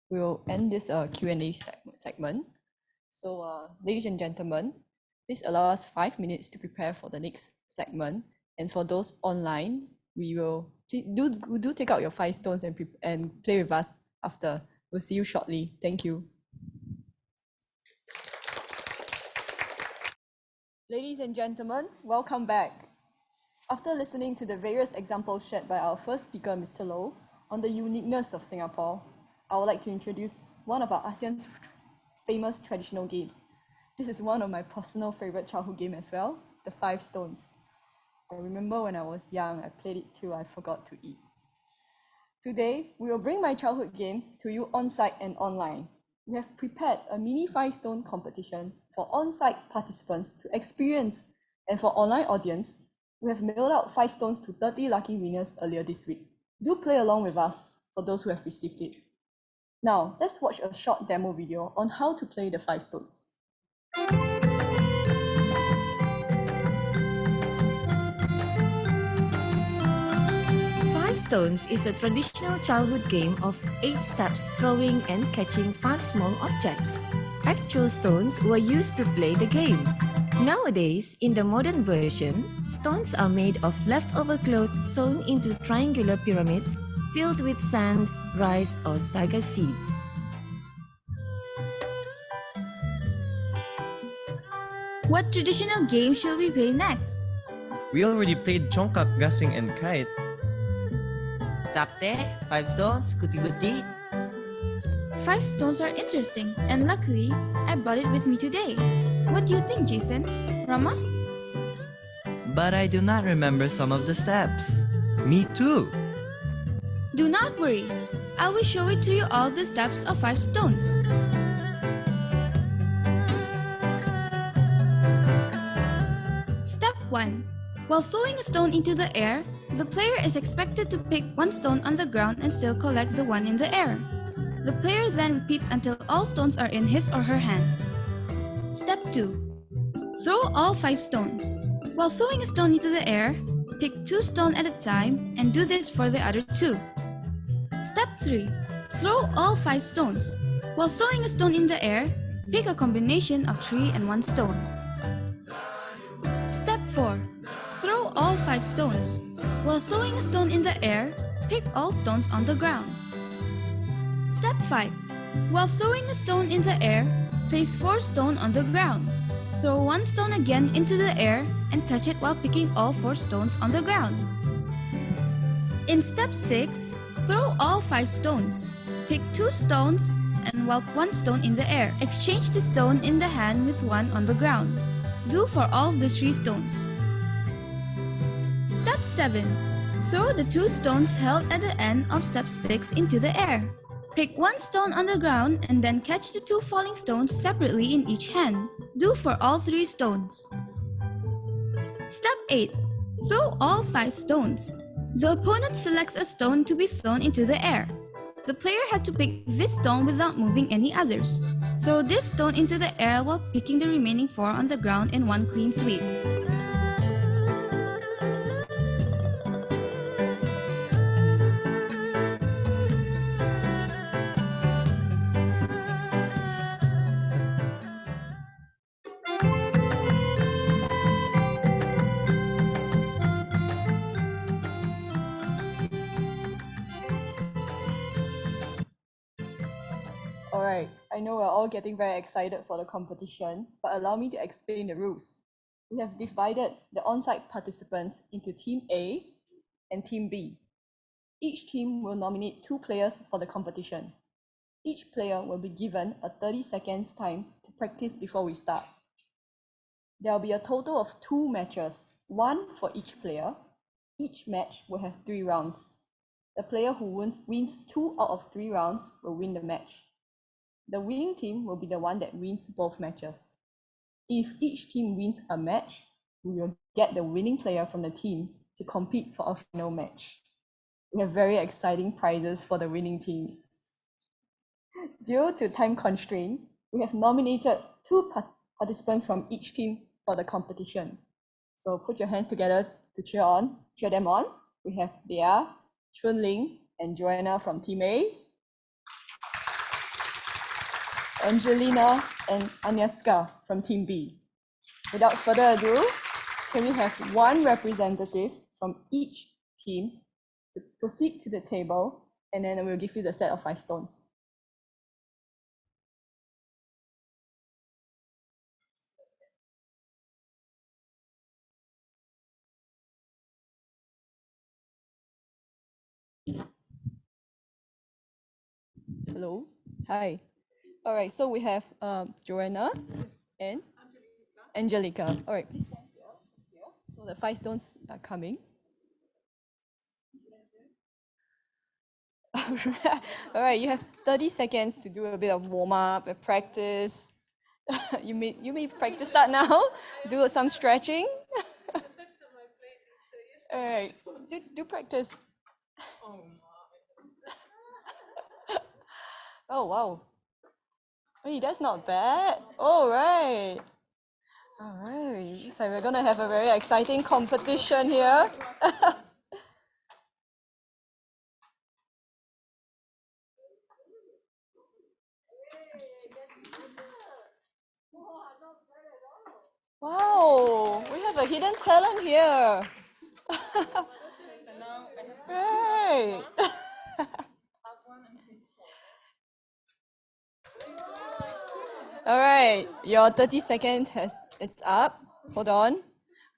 we'll end this Q&A segment. So, ladies and gentlemen, please allow us 5 minutes to prepare for the next segment. And for those online, we will do take out your 5 stones and play with us after. We'll see you shortly. Thank you. Ladies and gentlemen, welcome back. After listening to the various examples shared by our first speaker, Mr. Low, on the uniqueness of Singapore, I would like to introduce one of our ASEAN's famous traditional games. This is one of my personal favorite childhood game as well, the 5 stones. I remember when I was young, I played it till I forgot to eat. Today, we will bring my childhood game to you on-site and online. We have prepared a mini 5-stone competition for on-site participants to experience, and for online audience, we have mailed out 5 stones to 30 lucky winners earlier this week. Do play along with us for those who have received it. Now, let's watch a short demo video on how to play the 5 stones. stones is a traditional childhood game of 8 steps throwing and catching 5 small objects. Actual stones were used to play the game. Nowadays, in the modern version, stones are made of leftover clothes sewn into triangular pyramids filled with sand, rice, or saga seeds. What traditional game shall we play next? We already played Chongkak, Gasing, and Kite. Chapte, 5 stones, kuti-kuti. 5 stones are interesting, and luckily, I brought it with me today. What do you think, Jason? Rama? But I do not remember some of the steps. Me too. Do not worry. I will show it to you all the steps of 5 stones. Step 1. While throwing a stone into the air, the player is expected to pick one stone on the ground and still collect the one in the air. The player then repeats until all stones are in his or her hands. Step 2. Throw all 5 stones. While throwing a stone into the air, pick 2 stones at a time and do this for the other 2. Step 3. Throw all 5 stones. While throwing a stone in the air, pick a combination of 3 and 1 stone. Step 4. Throw all 5 stones. While throwing a stone in the air, pick all stones on the ground. Step 5. While throwing a stone in the air, place 4 stones on the ground. Throw 1 stone again into the air and catch it while picking all 4 stones on the ground. In step 6, throw all 5 stones. Pick 2 stones and while 1 stone in the air. Exchange the stone in the hand with 1 on the ground. Do for all the 3 stones. Step 7. Throw the 2 stones held at the end of step 6 into the air. Pick 1 stone on the ground and then catch the 2 falling stones separately in each hand. Do for all 3 stones. Step 8. Throw all 5 stones. The opponent selects a stone to be thrown into the air. The player has to pick this stone without moving any others. Throw this stone into the air while picking the remaining 4 on the ground in one clean sweep. Alright, I know we're all getting very excited for the competition, but allow me to explain the rules. We have divided the on-site participants into Team A and Team B. Each team will nominate 2 players for the competition. Each player will be given a 30 seconds time to practice before we start. There will be a total of 2 matches, 1 for each player. Each match will have 3 rounds. The player who wins 2 out of 3 rounds will win the match. The winning team will be the one that wins both matches. If each team wins a match, we will get the winning player from the team to compete for a final match. We have very exciting prizes for the winning team. Due to time constraint, we have nominated 2 participants from each team for the competition. So put your hands together to cheer them on. We have Leah, Chunling, and Joanna from Team A, Angelina and Agnieszka from Team B. Without further ado, can we have 1 representative from each team to proceed to the table, and then we'll give you the set of 5 stones. Hello, hi. All right, so we have Joanna and Angelica. All right, please stand here. So the 5 stones are coming. All right, you have 30 seconds to do a bit of warm up and practice. you may practice that now. Do some stretching. All right, do practice. Oh wow. Hey, that's not bad. All right. All right. So we're gonna have a very exciting competition here. Wow, we have a hidden talent here. Right. All right, your 30 seconds it's up. Hold on.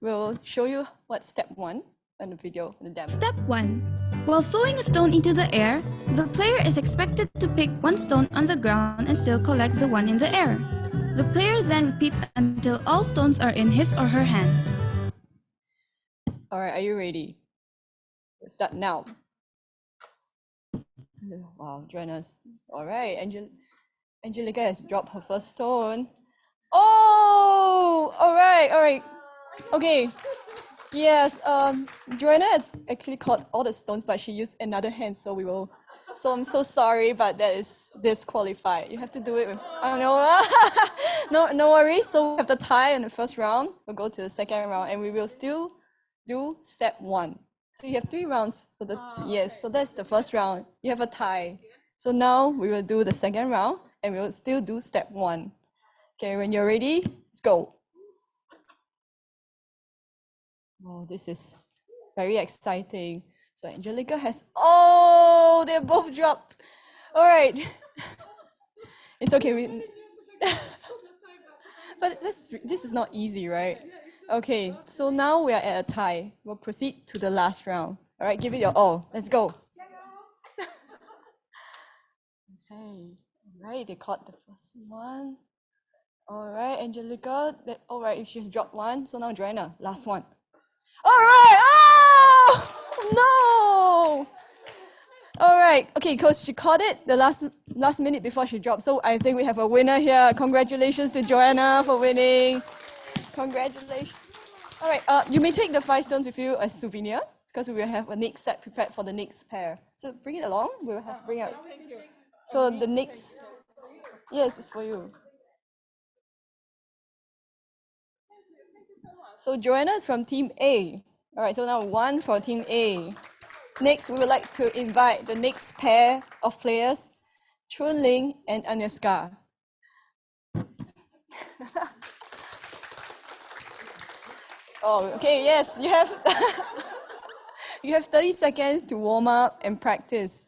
We'll show you what step 1 on the video, the demo. Step 1. While throwing a stone into the air, the player is expected to pick one stone on the ground and still collect the one in the air. The player then repeats until all stones are in his or her hands. All right, are you ready? Let's start now. Wow, join us. All right, Angelica has dropped her first stone. Oh, all right. Okay. Yes, Joanna has actually caught all the stones, but she used another hand, so I'm so sorry, but that is disqualified. You have to do it with, oh no, no worries. So we have the tie in the first round. We'll go to the second round, and we will still do step 1. So you have 3 rounds. So yes, so that's the first round. You have a tie. So now we will do the second round, and we will still do step 1. Okay, when you're ready, let's go. Oh, this is very exciting. So Angelica has, oh, they're both dropped. All right. It's okay. But this is not easy, right? Okay, so now we are at a tie. We'll proceed to the last round. All right, give it your all. Let's go. All right, they caught the first one. All right, Angelica. All right, she's dropped one. So now Joanna, last one. All right. Oh, no. All right. Okay, because she caught it the last minute before she dropped. So I think we have a winner here. Congratulations to Joanna for winning. Congratulations. All right. You may take the 5 stones with you as souvenir because we will have a next set prepared for the next pair. So bring it along. We'll have to bring out. So the next, yes, it's for you. So Joanna is from Team A. All right. So now 1 for Team A. Next, we would like to invite the next pair of players, Chun Ling and Anushka. Oh, okay, yes, you have you have 30 seconds to warm up and practice.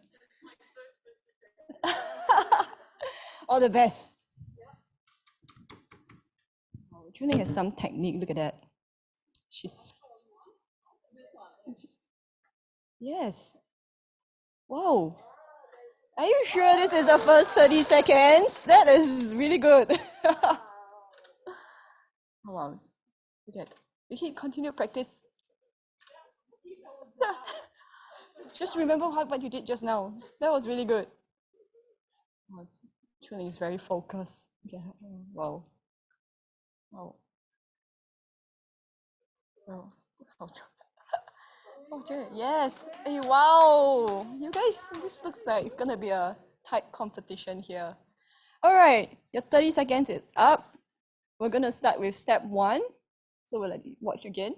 All the best. Oh, Chun Ling has some technique. Look at that. She's yes. Wow. Are you sure this is the first 30 seconds? That is really good. Oh, wow. Look at you can continue practice. Just remember what you did just now. That was really good. Oh, Chun Ling is very focused. Okay. Wow. Wow. Wow. Oh, yes. Hey, wow. You guys, this looks like it's going to be a tight competition here. All right. Your 30 seconds is up. We're going to start with step 1. So we'll let you watch again.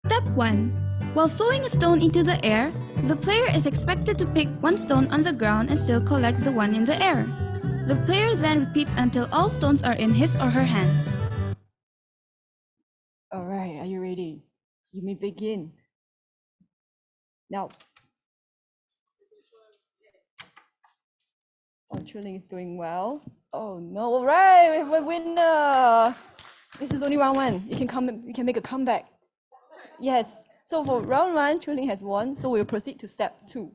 Step 1. While throwing a stone into the air, the player is expected to pick one stone on the ground and still collect the one in the air. The player then repeats until all stones are in his or her hands. All right. Are you ready? You may begin. Now. Oh, Chun Ling is doing well. Oh no! All right, we have a winner. This is only round 1. You can make a comeback. Yes. So for round 1, Chun Ling has won. So we'll proceed to step 2.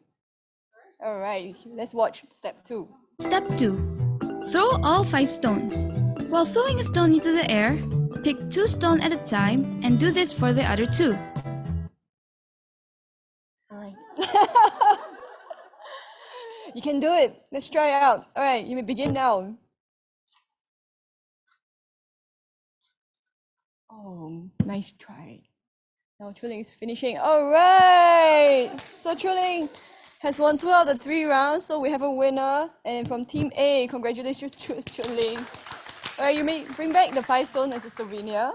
All right. Let's watch step 2. Step 2. Throw all 5 stones. While throwing a stone into the air, pick 2 stones at a time and do this for the other 2. All right. You can do it. Let's try it out. All right. You may begin now. Oh, nice try. Now Chun Ling is finishing. All right. So Chun Ling has won 2 out of the 3 rounds. So we have a winner. And from Team A, congratulations, Chun Ling. All right, you may bring back the 5 stones as a souvenir.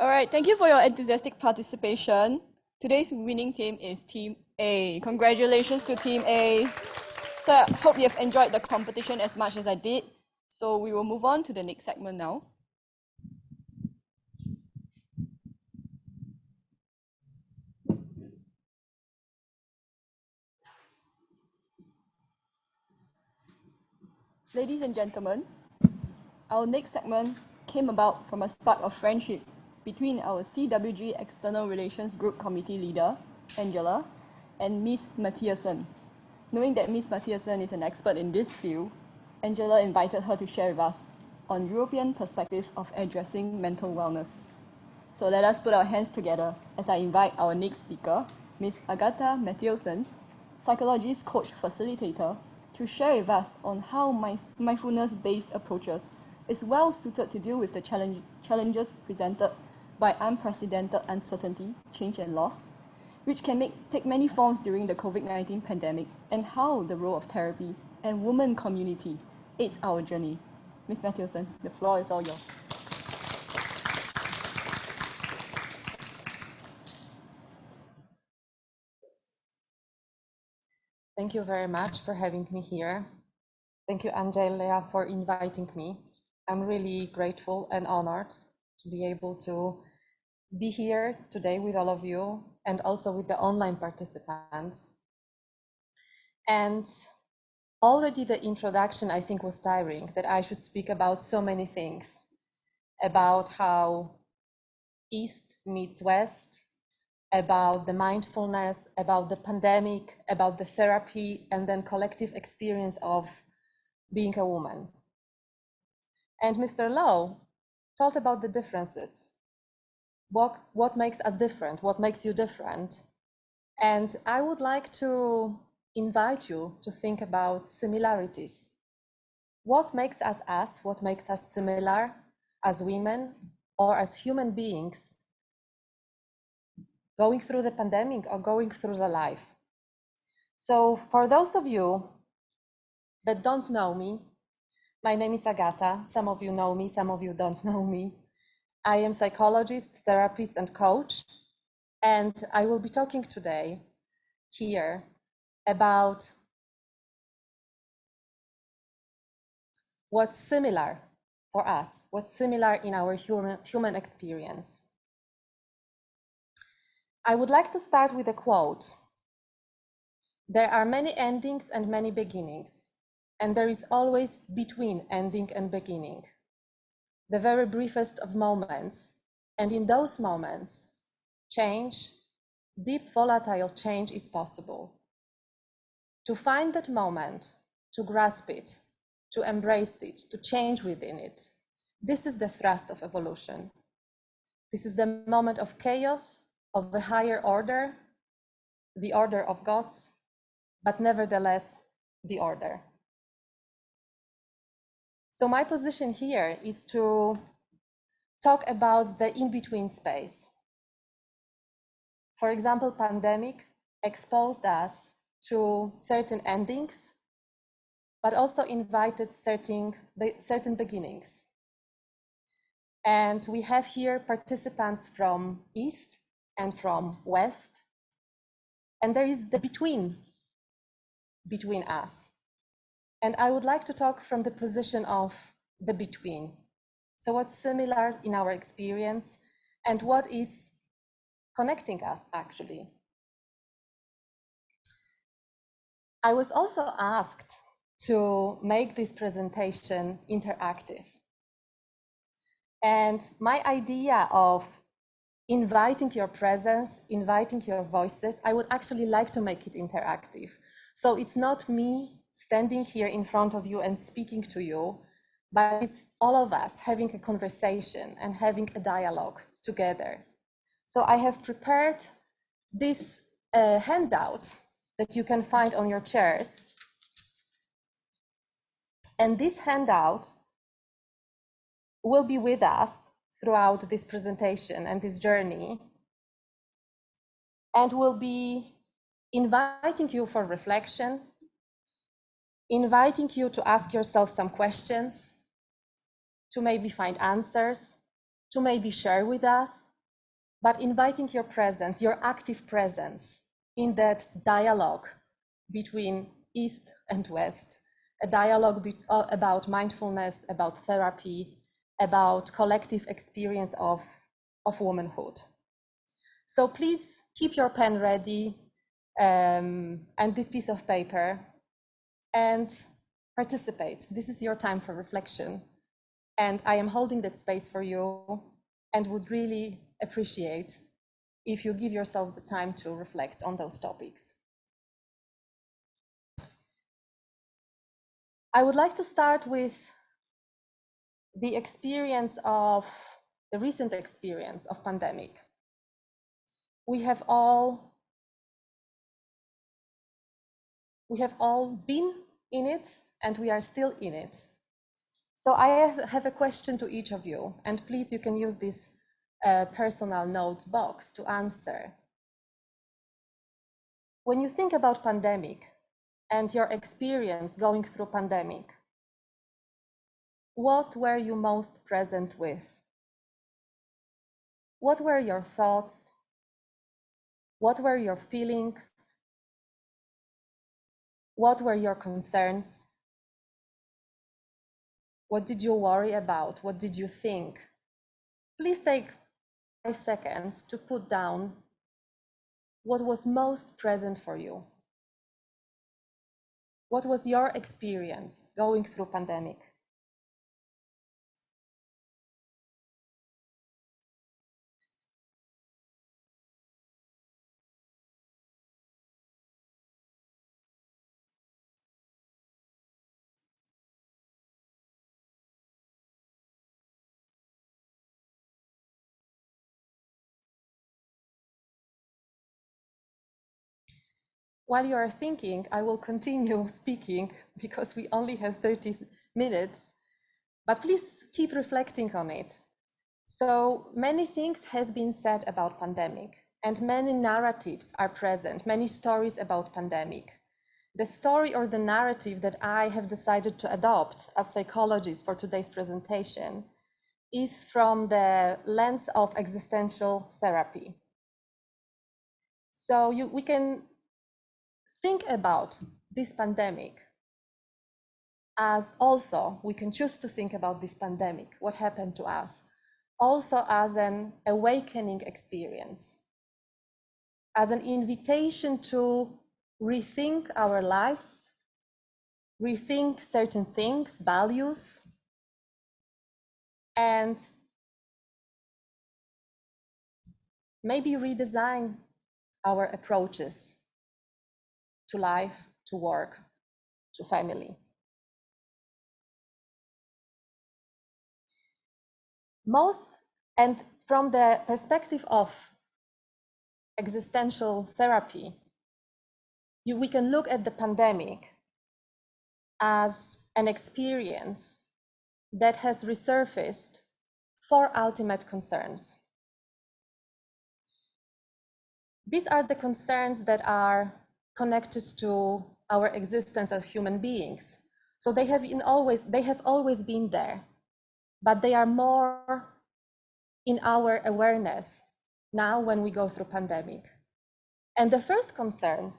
All right, thank you for your enthusiastic participation. Today's winning team is Team A. Congratulations to Team A. So I hope you have enjoyed the competition as much as I did. So we will move on to the next segment now. Ladies and gentlemen, our next segment came about from a spark of friendship between our CWG External Relations Group Committee leader, Angela, and Ms. Mathiasen. Knowing that Ms. Mathiasen is an expert in this field, Angela invited her to share with us on European perspectives of addressing mental wellness. So let us put our hands together as I invite our next speaker, Ms. Agatha Mathiasen, psychologist, coach, facilitator, to share with us on how mindfulness-based approaches is well suited to deal with the challenges presented by unprecedented uncertainty, change and loss, which can take many forms during the COVID-19 pandemic, and how the role of therapy and women community aids our journey. Ms. Mathiasen, the floor is all yours. Thank you very much for having me here. Thank you, Angela, for inviting me. I'm really grateful and honored to be able to be here today with all of you and also with the online participants. And already the introduction, I think, was tiring, that I should speak about so many things, about how East meets West, about the mindfulness, about the pandemic, about the therapy, and then collective experience of being a woman. And Mr. Lowe talked about the differences. What makes us different? What makes you different? And I would like to invite you to think about similarities. What makes us us? What makes us similar as women or as human beings going through the pandemic or going through the life? So for those of you that don't know me, my name is Agata. Some of you know me, some of you don't know me. I am psychologist, therapist, and coach. And I will be talking today here about what's similar for us, what's similar in our human experience. I would like to start with a quote. There are many endings and many beginnings, and there is always between ending and beginning, the very briefest of moments. And in those moments, change, deep volatile change is possible. To find that moment, to grasp it, to embrace it, to change within it, this is the thrust of evolution. This is the moment of chaos, of a higher order, the order of gods, but nevertheless, the order. So my position here is to talk about the in-between space. For example, pandemic exposed us to certain endings, but also invited certain beginnings. And we have here participants from East and from West, and there is the between us. And I would like to talk from the position of the between. So what's similar in our experience and what is connecting us actually? I was also asked to make this presentation interactive. And my idea of inviting your presence, inviting your voices, I would actually like to make it interactive. So it's not me standing here in front of you and speaking to you, but it's all of us having a conversation and having a dialogue together. So I have prepared this handout that you can find on your chairs. And this handout will be with us throughout this presentation and this journey, and will be inviting you for reflection, inviting you to ask yourself some questions, to maybe find answers, to maybe share with us, but inviting your presence, your active presence in that dialogue between East and West, a dialogue about mindfulness, about therapy, about collective experience of womanhood. So please keep your pen ready and this piece of paper and participate. This is your time for reflection. And I am holding that space for you and would really appreciate if you give yourself the time to reflect on those topics. I would like to start with the recent experience of pandemic. We have all been in it and we are still in it. So I have a question to each of you, and please, you can use this personal notes box to answer. When you think about pandemic and your experience going through pandemic, what were you most present with? What were your thoughts? What were your feelings? What were your concerns? What did you worry about? What did you think? Please take 5 seconds to put down what was most present for you. What was your experience going through pandemic? While you are thinking, I will continue speaking because we only have 30 minutes, but please keep reflecting on it. So many things has been said about pandemic and many narratives are present, many stories about pandemic. The story or the narrative that I have decided to adopt as psychologist for today's presentation is from the lens of existential therapy. So we can think about this pandemic as also, we can choose to think about this pandemic, what happened to us, also as an awakening experience, as an invitation to rethink our lives, rethink certain things, values, and maybe redesign our approaches to life, to work, to family. And from the perspective of existential therapy, we can look at the pandemic as an experience that has resurfaced 4 ultimate concerns. These are the concerns that are connected to our existence as human beings. So they have always been there, but they are more in our awareness now when we go through pandemic. And the first concern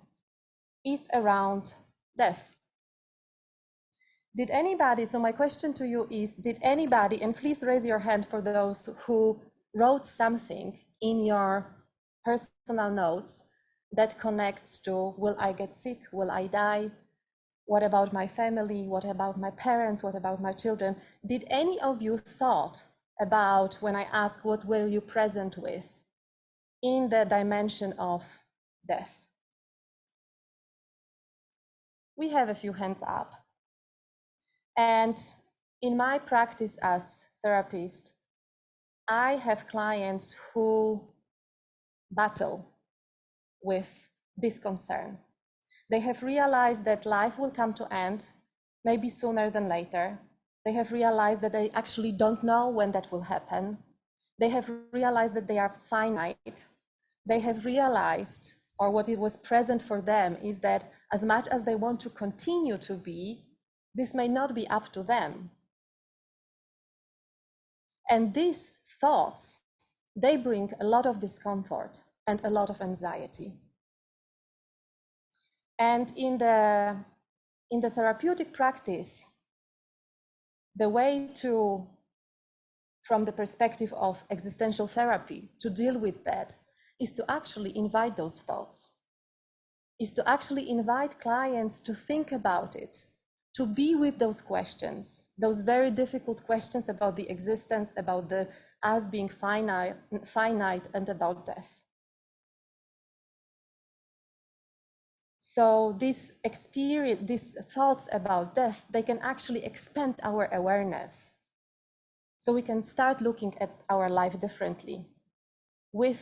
is around death. Did anybody, so my question to you is, did anybody, and please raise your hand for those who wrote something in your personal notes that connects to, will I get sick? Will I die? What about my family? What about my parents? What about my children? Did any of you thought about, when I ask what were you present with, in the dimension of death? We have a few hands up. And in my practice as therapist, I have clients who battle with this concern. They have realized that life will come to end, maybe sooner than later. They have realized that they actually don't know when that will happen. They have realized that they are finite. They have realized, or what it was present for them, is that as much as they want to continue to be, this may not be up to them. And these thoughts, they bring a lot of discomfort and a lot of anxiety. And in the therapeutic practice, the way to, from the perspective of existential therapy, to deal with that is to actually invite those thoughts, is to actually invite clients to think about it, to be with those questions, those very difficult questions about the existence, about the us being finite, and about death. So this experience, these thoughts about death, they can actually expand our awareness. So we can start looking at our life differently with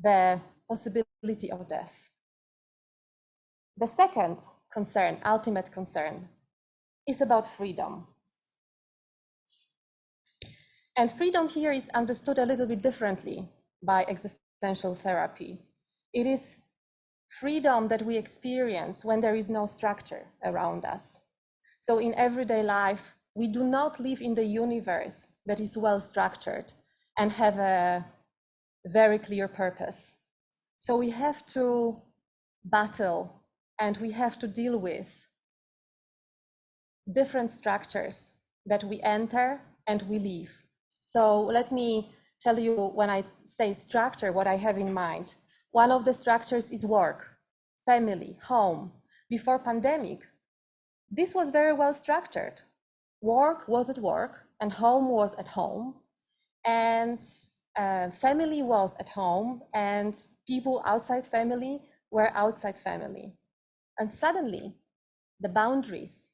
the possibility of death. The second concern, ultimate concern, is about freedom. And freedom here is understood a little bit differently by existential therapy. It is freedom that we experience when there is no structure around us. So in everyday life, we do not live in the universe that is well structured and have a very clear purpose. So we have to battle and we have to deal with different structures that we enter and we leave. So let me tell you, when I say structure, what I have in mind. One of the structures is work, family, home. Before pandemic, this was very well structured. Work was at work and home was at home, and family was at home and people outside family were outside family. And suddenly the boundaries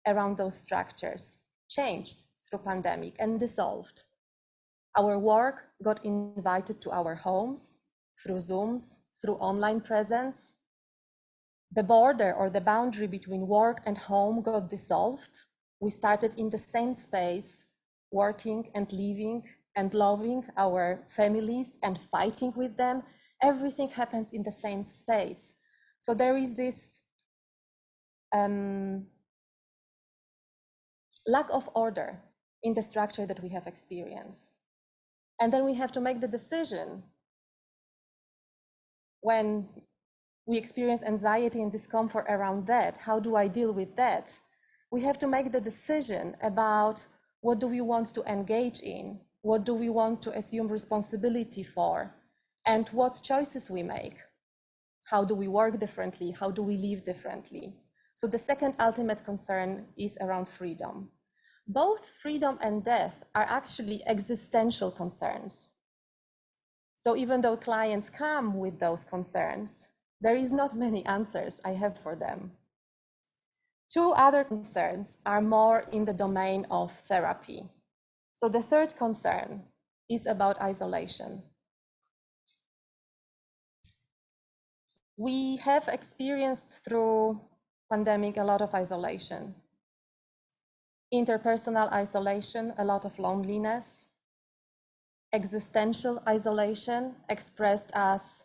around those structures changed through pandemic and dissolved. Our work got invited to our homes through Zooms, through online presence. The border or the boundary between work and home got dissolved. We started in the same space, working and living and loving our families and fighting with them. Everything happens in the same space. So there is this lack of order in the structure that we have experienced. And then we have to make the decision when we experience anxiety and discomfort around that. How do I deal with that? We have to make the decision about what do we want to engage in, what do we want to assume responsibility for, and what choices we make. How do we work differently? How do we live differently? So the second ultimate concern is around freedom. Both freedom and death are actually existential concerns. So even though clients come with those concerns, there is not many answers I have for them. Two other concerns are more in the domain of therapy. So the third concern is about isolation. We have experienced through pandemic a lot of isolation. Interpersonal isolation, a lot of loneliness, existential isolation expressed as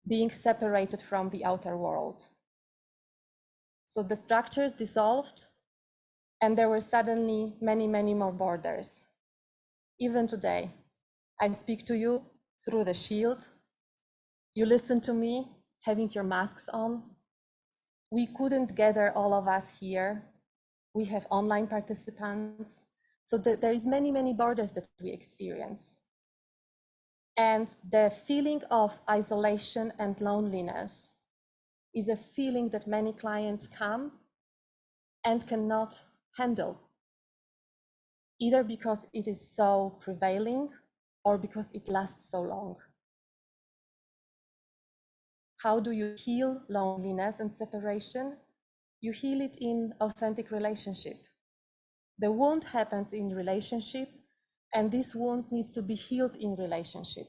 being separated from the outer world. So the structures dissolved and there were suddenly many, many more borders. Even today, I speak to you through the shield. You listen to me having your masks on. We couldn't gather all of us here. We have online participants. So there is many, many borders that we experience. And the feeling of isolation and loneliness is a feeling that many clients come and cannot handle, either because it is so prevailing or because it lasts so long. How do you heal loneliness and separation? You heal it in authentic relationship. The wound happens in relationship, and this wound needs to be healed in relationship.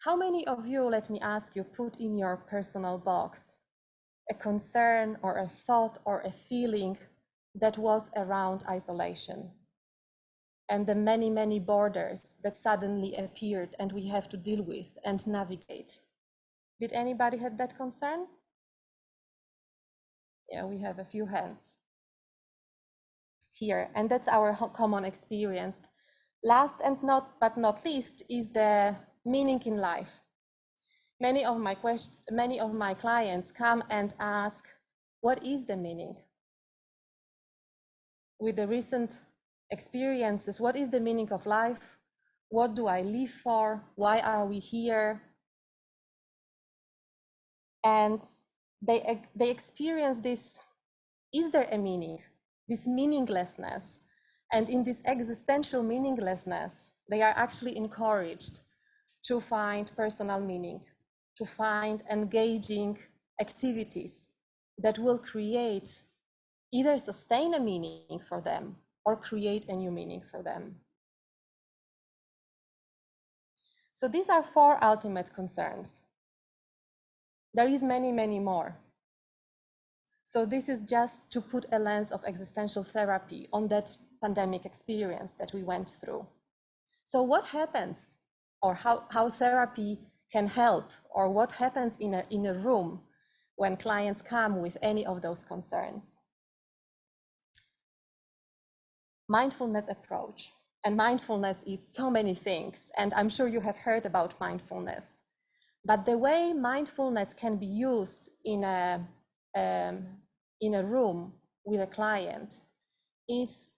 How many of you, let me ask you, put in your personal box a concern or a thought or a feeling that was around isolation and the many, many borders that suddenly appeared and we have to deal with and navigate? Did anybody have that concern? Yeah, we have a few hands here, and that's our common experience. Last and not least is the meaning in life. Many of my clients come and ask, what is the meaning? With the recent experiences, what is the meaning of life? What do I live for? Why are we here? And they experience this, is there a meaning? This meaninglessness. And in this existential meaninglessness, they are actually encouraged to find personal meaning, to find engaging activities that will create, either sustain a meaning for them or create a new meaning for them. So these are 4 ultimate concerns. There is many, many more. So this is just to put a lens of existential therapy on that pandemic experience that we went through. So what happens, or how therapy can help, or what happens in a room when clients come with any of those concerns? Mindfulness approach. And mindfulness is so many things, and I'm sure you have heard about mindfulness. But the way mindfulness can be used in a room with a client is,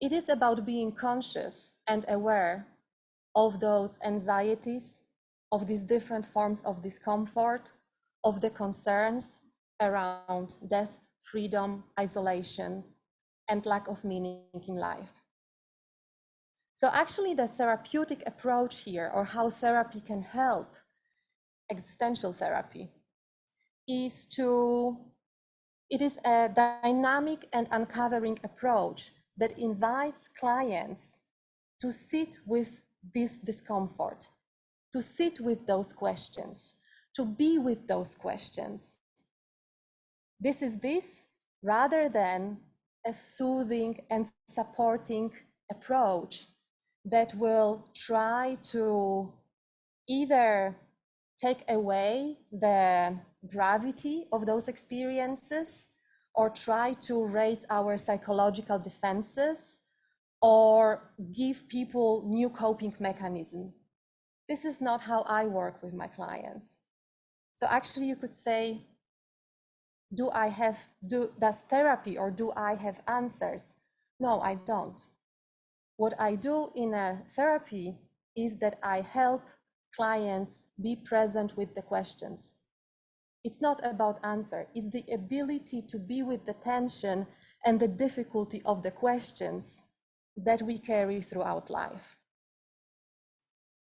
it is about being conscious and aware of those anxieties, of these different forms of discomfort, of the concerns around death, freedom, isolation, and lack of meaning in life. So actually the therapeutic approach here, or how therapy can help, existential therapy, it is a dynamic and uncovering approach that invites clients to sit with this discomfort, to sit with those questions, to be with those questions. This is rather than a soothing and supporting approach that will try to either take away the gravity of those experiences, or try to raise our psychological defenses, or give people new coping mechanism. This is not how I work with my clients. So actually you could say, does therapy, or do I have answers? No, I don't. What I do in a therapy is that I help clients be present with the questions. It's not about answer, it's the ability to be with the tension and the difficulty of the questions that we carry throughout life.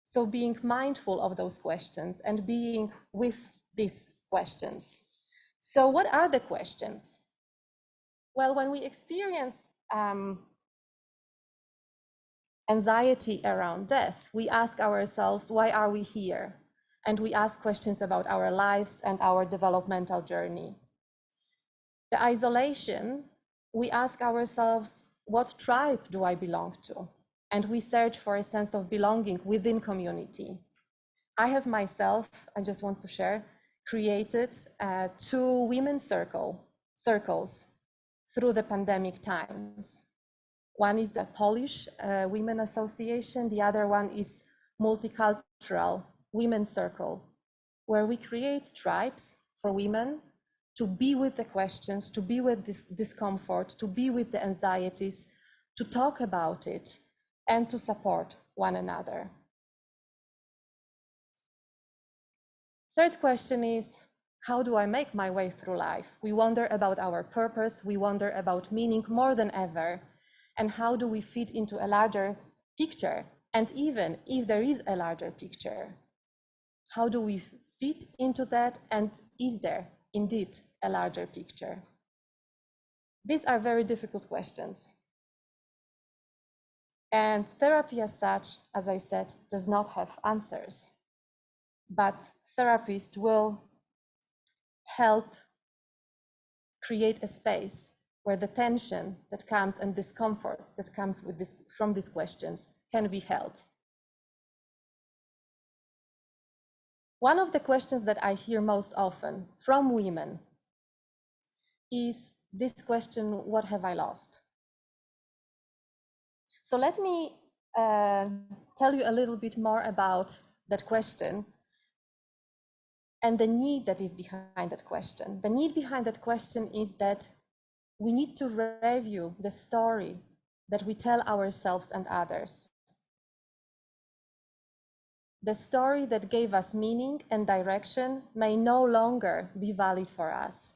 So being mindful of those questions and being with these questions. So what are the questions? Well, when we experience anxiety around death, we ask ourselves, why are we here? And we ask questions about our lives and our developmental journey. The isolation, we ask ourselves, what tribe do I belong to? And we search for a sense of belonging within community. I have myself, I just want to share, created 2 women's circles through the pandemic times. One is the Polish Women Association, the other one is Multicultural Women's Circle, where we create tribes for women to be with the questions, to be with this discomfort, to be with the anxieties, to talk about it, and to support one another. Third question is, how do I make my way through life? We wonder about our purpose, we wonder about meaning more than ever, and how do we fit into a larger picture? And even if there is a larger picture, how do we fit into that? And is there indeed a larger picture? These are very difficult questions. And therapy as such, as I said, does not have answers, but therapists will help create a space where the tension that comes and discomfort that comes with from these questions can be held. One of the questions that I hear most often from women is this question, what have I lost? So let me tell you a little bit more about that question and the need that is behind that question. The need behind that question is that we need to review the story that we tell ourselves and others. The story that gave us meaning and direction may no longer be valid for us.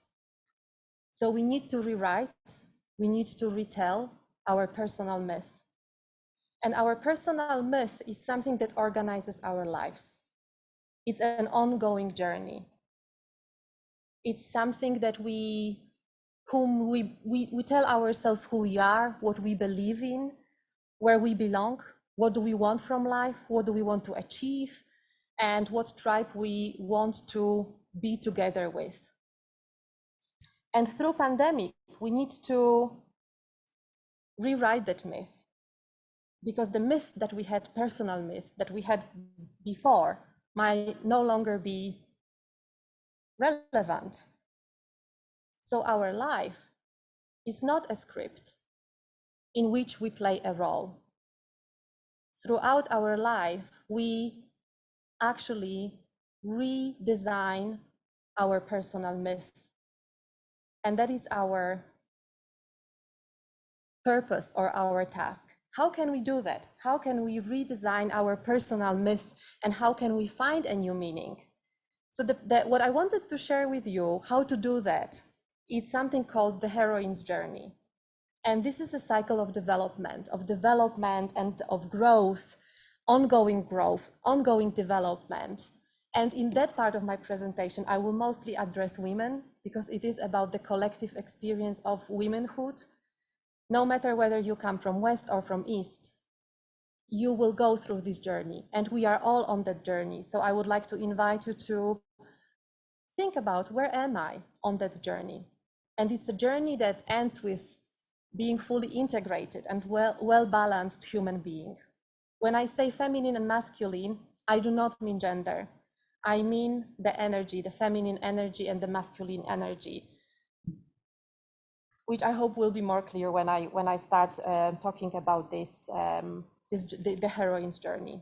So we need to rewrite, we need to retell our personal myth. And our personal myth is something that organizes our lives. It's an ongoing journey. It's something that we tell ourselves who we are, what we believe in, where we belong, what do we want from life, what do we want to achieve, and what tribe we want to be together with. And through pandemic, we need to rewrite that myth, because the myth that we had, personal myth that we had before, might no longer be relevant. So our life is not a script in which we play a role. Throughout our life, we actually redesign our personal myth. And that is our purpose or our task. How can we do that? How can we redesign our personal myth, and how can we find a new meaning? So what I wanted to share with you, how to do that, is something called the Heroines Journey. And this is a cycle of development and of growth, ongoing development. And in that part of my presentation, I will mostly address women, because it is about the collective experience of womanhood. No matter whether you come from West or from East, you will go through this journey, and we are all on that journey. So I would like to invite you to think about, where am I on that journey? And it's a journey that ends with being fully integrated and well-balanced human being. When I say feminine and masculine, I do not mean gender. I mean the energy, the feminine energy and the masculine energy, which I hope will be more clear when I start talking about the heroine's journey.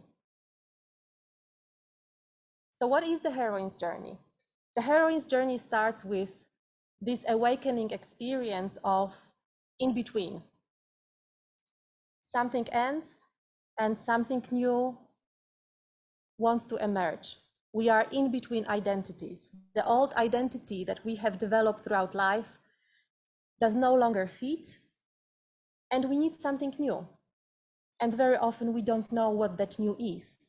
So what is the heroine's journey? The heroine's journey starts with this awakening experience of in between. Something ends and something new wants to emerge. We are in between identities. The old identity that we have developed throughout life does no longer fit, and we need something new. And very often we don't know what that new is.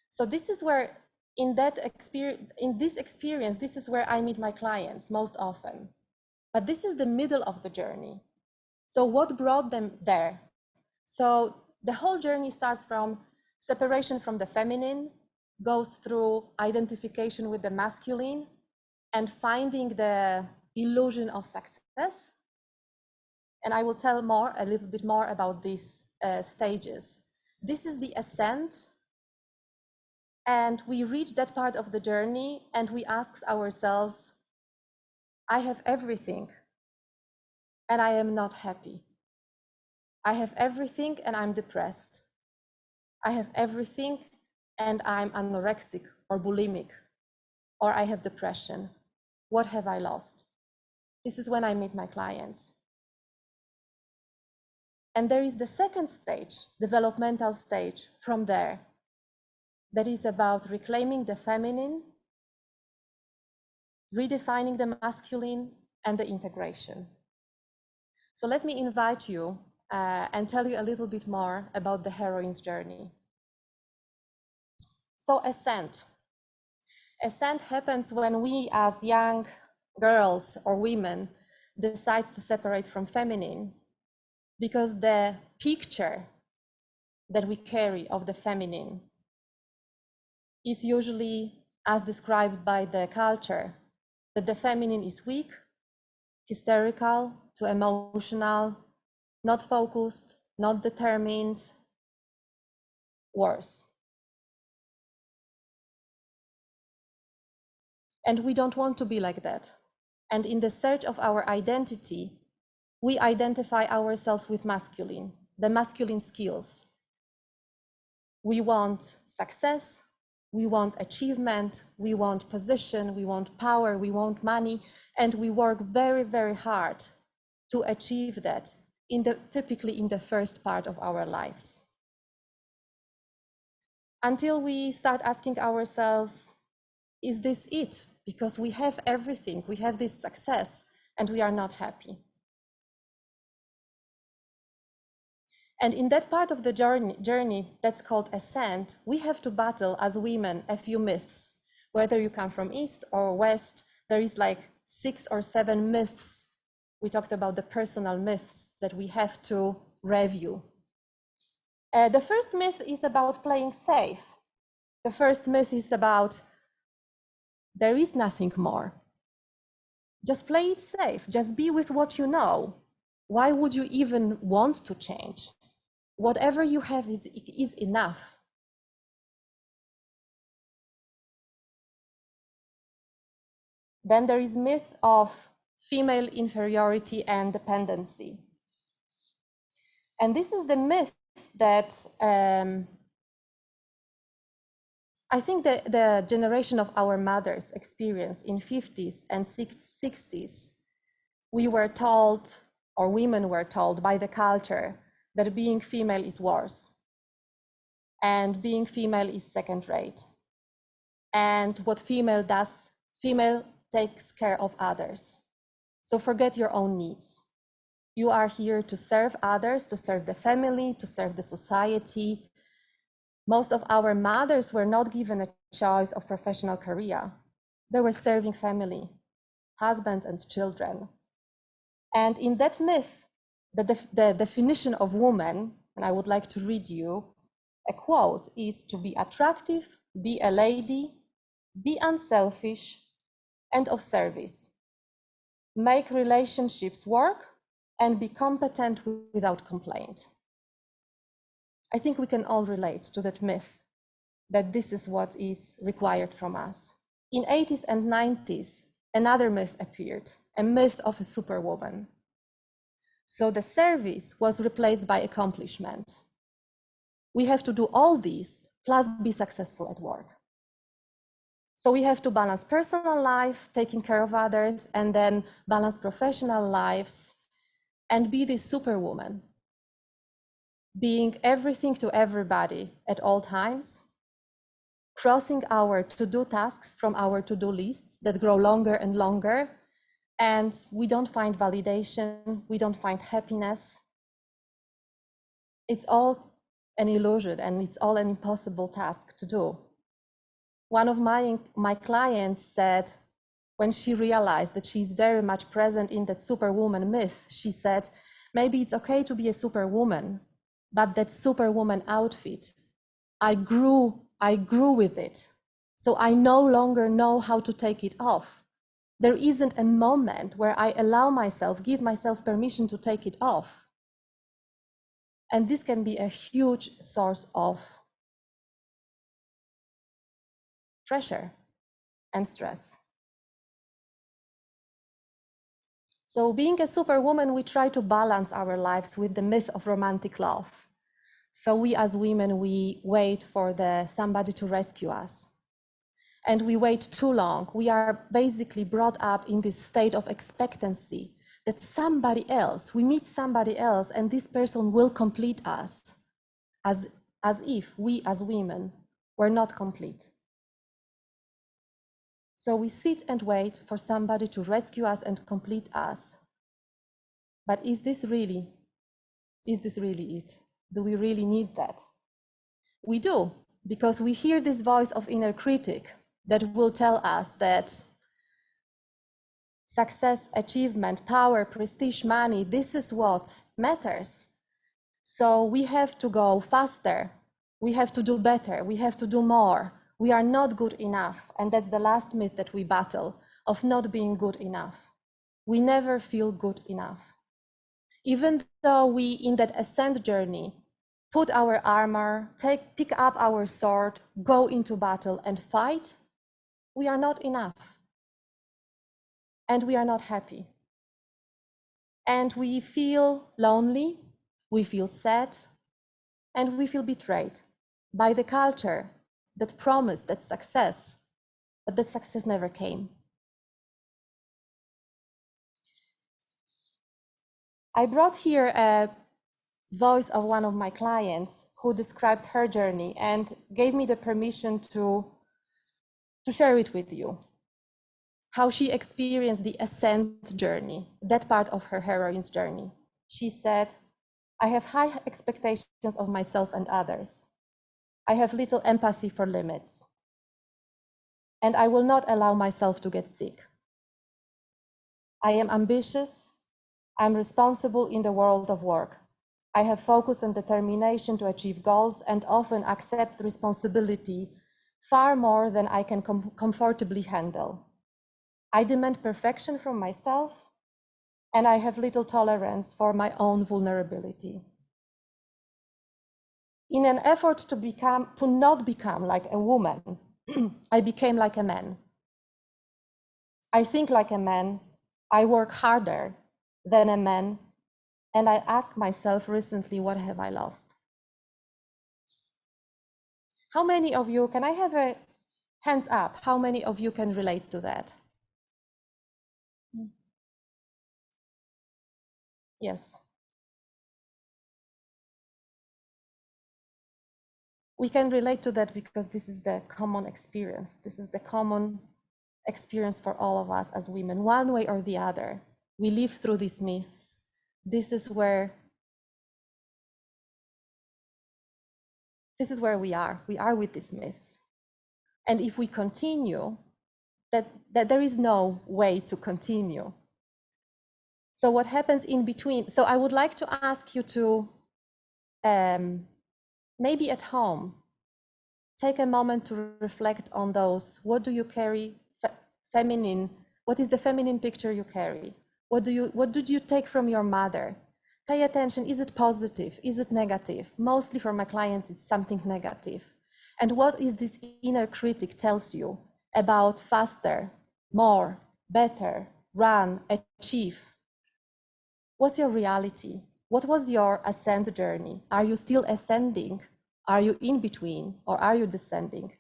So this is where, in this experience, this is where I meet my clients most often. But this is the middle of the journey. So what brought them there? So the whole journey starts from separation from the feminine, goes through identification with the masculine, and finding the illusion of success. And I will tell a little bit more about these stages. This is the ascent. And we reach that part of the journey and we ask ourselves, I have everything and I am not happy. I have everything and I'm depressed. I have everything and I'm anorexic or bulimic, or I have depression. What have I lost? This is when I meet my clients. And there is the second stage, developmental stage from there, that is about reclaiming the feminine, redefining the masculine, and the integration. So let me invite you and tell you a little bit more about the heroine's journey. So ascent. Ascent happens when we as young girls or women decide to separate from feminine, because the picture that we carry of the feminine is usually, as described by the culture, that the feminine is weak, hysterical, too emotional, not focused, not determined, worse. And we don't want to be like that. And in the search of our identity, we identify ourselves with masculine, the masculine skills, We want success, we want achievement, we want position, we want power, we want money, and we work very, very hard to achieve that typically in the first part of our lives. Until we start asking ourselves, is this it? Because we have everything, we have this success, and we are not happy. And in that part of the journey that's called ascent, we have to battle as women a few myths. Whether you come from East or West, there is like 6 or 7 myths. We talked about the personal myths that we have to review. The first myth is about playing safe. The first myth is about there is nothing more. Just play it safe, just be with what you know. Why would you even want to change? Whatever you have is enough. Then there is myth of female inferiority and dependency. And this is the myth that I think the generation of our mothers experienced in 50s and 60s. We were told, or women were told by the culture, that being female is worse and being female is second rate. And what female does, female takes care of others. So forget your own needs. You are here to serve others, to serve the family, to serve the society. Most of our mothers were not given a choice of professional career. They were serving family, husbands and children. And in that myth, the definition of woman, and I would like to read you a quote, is to be attractive, be a lady, be unselfish, and of service. Make relationships work and be competent without complaint. I think we can all relate to that myth, that this is what is required from us. In 80s and 90s, another myth appeared, a myth of a superwoman. So the service was replaced by accomplishment. We have to do all these, plus be successful at work. So we have to balance personal life, taking care of others, and then balance professional lives and be this superwoman, being everything to everybody at all times, crossing our to-do tasks from our to-do lists that grow longer and longer, and we don't find validation, we don't find happiness. It's all an illusion and it's all an impossible task to do. One of my clients said, when she realized that she's very much present in that superwoman myth, she said, maybe it's okay to be a superwoman, but that superwoman outfit, I grew with it. So I no longer know how to take it off. There isn't a moment where I allow myself, give myself permission to take it off. And this can be a huge source of pressure and stress. So being a superwoman, we try to balance our lives with the myth of romantic love. So we as women, we wait for somebody to rescue us. And we wait too long. We are basically brought up in this state of expectancy that somebody else, we meet somebody else and this person will complete us, as if we as women were not complete. So we sit and wait for somebody to rescue us and complete us. But is this really it? Do we really need that? We do, because we hear this voice of inner critic that will tell us that success, achievement, power, prestige, money, this is what matters. So we have to go faster. We have to do better. We have to do more. We are not good enough. And that's the last myth that we battle, of not being good enough. We never feel good enough. Even though we, in that ascent journey, put our armor, pick up our sword, go into battle and fight, we are not enough. And we are not happy. And we feel lonely, we feel sad, and we feel betrayed by the culture that promised that success, but that success never came. I brought here a voice of one of my clients who described her journey and gave me the permission to share it with you. How she experienced the ascent journey, that part of her heroine's journey. She said, I have high expectations of myself and others. I have little empathy for limits. And I will not allow myself to get sick. I am ambitious. I'm responsible in the world of work. I have focus and determination to achieve goals and often accept responsibility far more than I can comfortably handle. I demand perfection from myself, and I have little tolerance for my own vulnerability. In an effort to not become like a woman, I became like a man. I think like a man, I work harder than a man, and I ask myself recently, what have I lost? How many of you, can I have a hands up, how many of you can relate to that? Yes. We can relate to that because this is the common experience. This is the common experience for all of us as women, one way or the other. We live through these myths. This is where we are. We are with these myths. And if we continue, that there is no way to continue. So what happens in between? So I would like to ask you to, maybe at home, take a moment to reflect on those. What do you carry feminine? What is the feminine picture you carry? What did you take from your mother? Pay attention, is it positive? Is it negative? Mostly for my clients, it's something negative. And what is this inner critic tells you about faster, more, better, run, achieve? What's your reality? What was your ascent journey? Are you still ascending? Are you in between, or are you descending?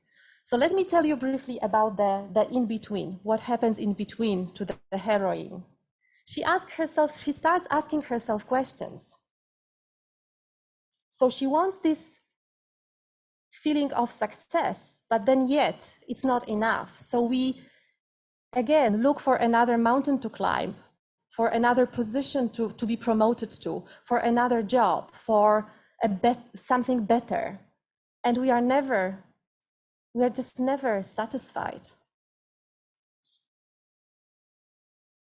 So let me tell you briefly about the in between, what happens in between to the heroine. She starts asking herself questions. So she wants this feeling of success, but then yet it's not enough. So we, again, look for another mountain to climb, for another position to be promoted to, for another job, for something better. And we are just never satisfied.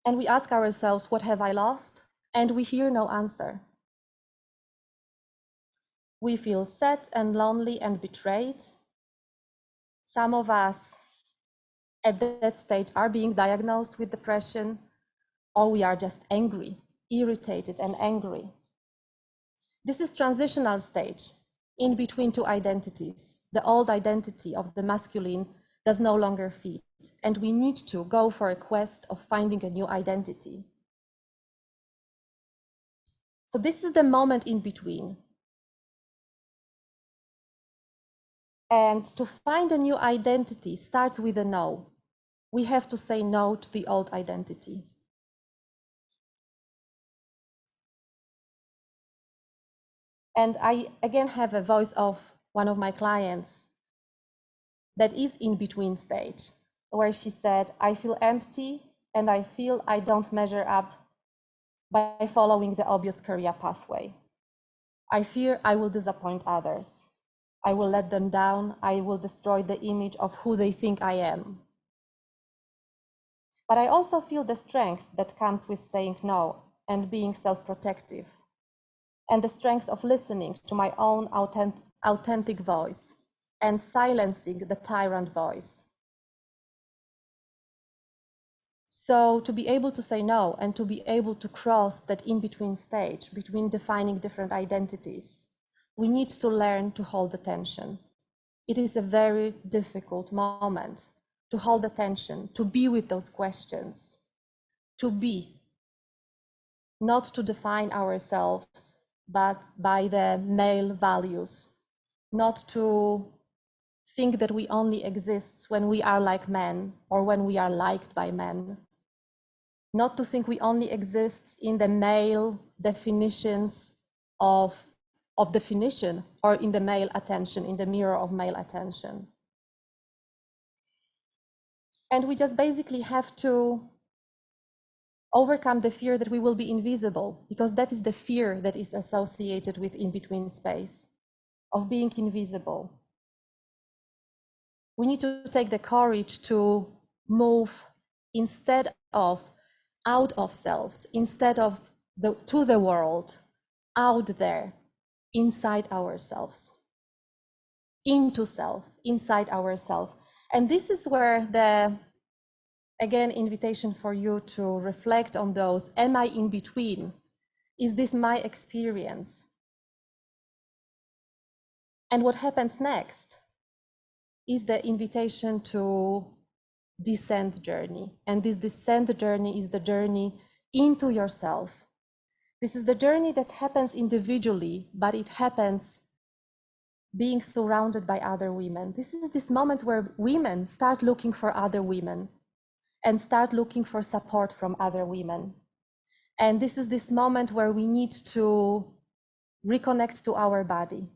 And we ask ourselves, what have I lost? And we hear no answer. We feel sad and lonely and betrayed. Some of us at that stage are being diagnosed with depression, or we are just angry, irritated and angry. This is transitional stage, in between two identities. The old identity of the masculine does no longer fit, and we need to go for a quest of finding a new identity. So this is the moment in between. And to find a new identity starts with a no. We have to say no to the old identity. And I again have a voice of one of my clients that is in between stage, where she said, I feel empty and I feel I don't measure up by following the obvious career pathway. I fear I will disappoint others. I will let them down. I will destroy the image of who they think I am. But I also feel the strength that comes with saying no and being self-protective, and the strength of listening to my own authentic voice and silencing the tyrant voice. So to be able to say no and to be able to cross that in-between stage between defining different identities, we need to learn to hold attention. It is a very difficult moment to hold attention, to be with those questions, to be, not to define ourselves, but by the male values, not to think that we only exist when we are like men or when we are liked by men, not to think we only exist in the male definitions of definition or in the male attention, in the mirror of male attention. And we just basically have to overcome the fear that we will be invisible, because that is the fear that is associated with in-between space, of being invisible. We need to take the courage to move instead of out of selves, instead of to the world, out there, inside ourselves, into self, inside ourselves. And this is where the, again, invitation for you to reflect on those, am I in between? Is this my experience? And what happens next is the invitation to descent journey. And this descent journey is the journey into yourself. This is the journey that happens individually, but it happens being surrounded by other women. This is this moment where women start looking for other women and start looking for support from other women. And this is this moment where we need to reconnect to our body,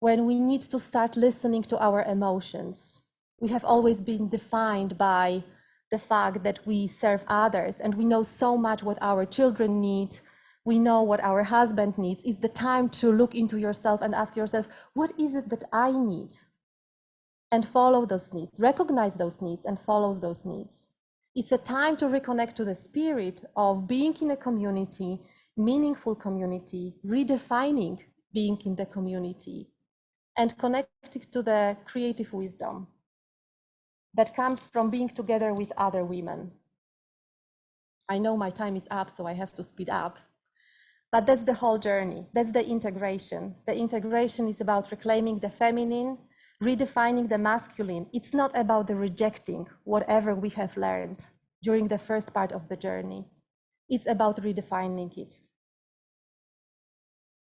when we need to start listening to our emotions. We have always been defined by the fact that we serve others and we know so much what our children need. We know what our husband needs. It's the time to look into yourself and ask yourself, what is it that I need? And follow those needs, recognize those needs and follow those needs. It's a time to reconnect to the spirit of being in a community, meaningful community, redefining being in the community, and connecting to the creative wisdom that comes from being together with other women. I know my time is up, so I have to speed up. But that's the whole journey. That's the integration. The integration is about reclaiming the feminine, redefining the masculine. It's not about the rejecting whatever we have learned during the first part of the journey. It's about redefining it.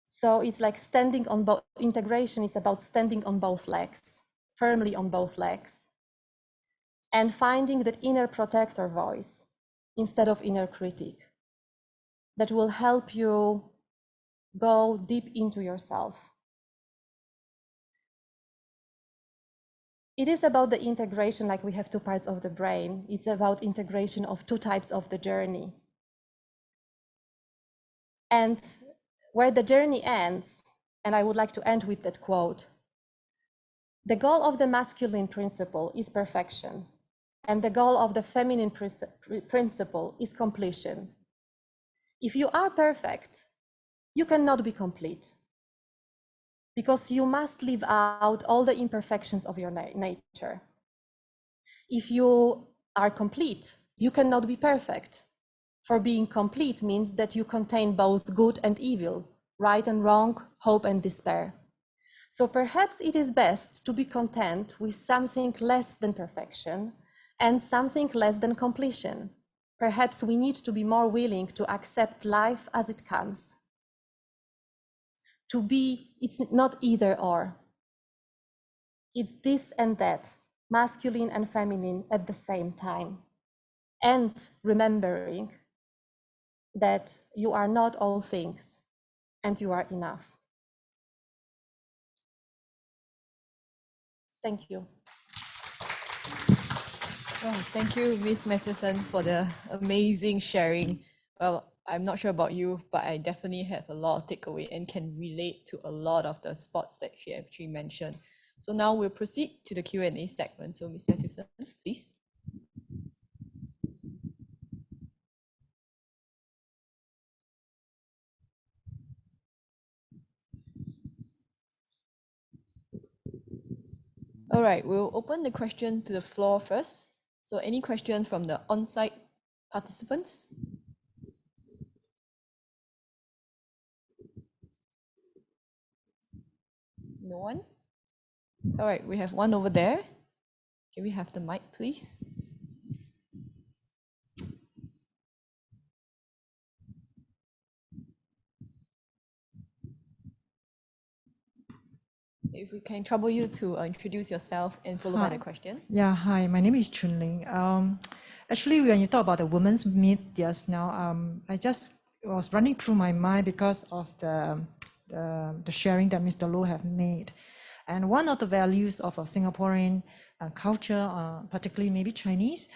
So it's like standing on both, integration is about standing on both legs, firmly on both legs, and finding that inner protector voice instead of inner critic that will help you go deep into yourself. It is about the integration, like we have two parts of the brain. It's about integration of two types of the journey. And where the journey ends, and I would like to end with that quote, the goal of the masculine principle is perfection, and the goal of the feminine principle is completion. If you are perfect, you cannot be complete, because you must leave out all the imperfections of your nature. If you are complete, you cannot be perfect. For being complete means that you contain both good and evil, right and wrong, hope and despair. So perhaps it is best to be content with something less than perfection and something less than completion. Perhaps we need to be more willing to accept life as it comes. To be, it's not either or. It's this and that, masculine and feminine at the same time. And remembering that you are not all things and you are enough. Thank you. Oh, thank you, Ms. Matheson, for the amazing sharing. Well, I'm not sure about you, but I definitely have a lot of takeaway and can relate to a lot of the spots that she actually mentioned. So now we'll proceed to the Q&A segment. So Ms. Matheson, please. All right, we'll open the question to the floor first. So any questions from the on-site participants? No one? All right, we have one over there. Can we have the mic, please? If we can trouble you to introduce yourself and followed by the question. Yeah, hi, my name is Chun Ling. Actually, when you talk about the women's myth just now, I just was running through my mind because of the sharing that Mr. Loh have made. And one of the values of a Singaporean culture, particularly maybe Chinese,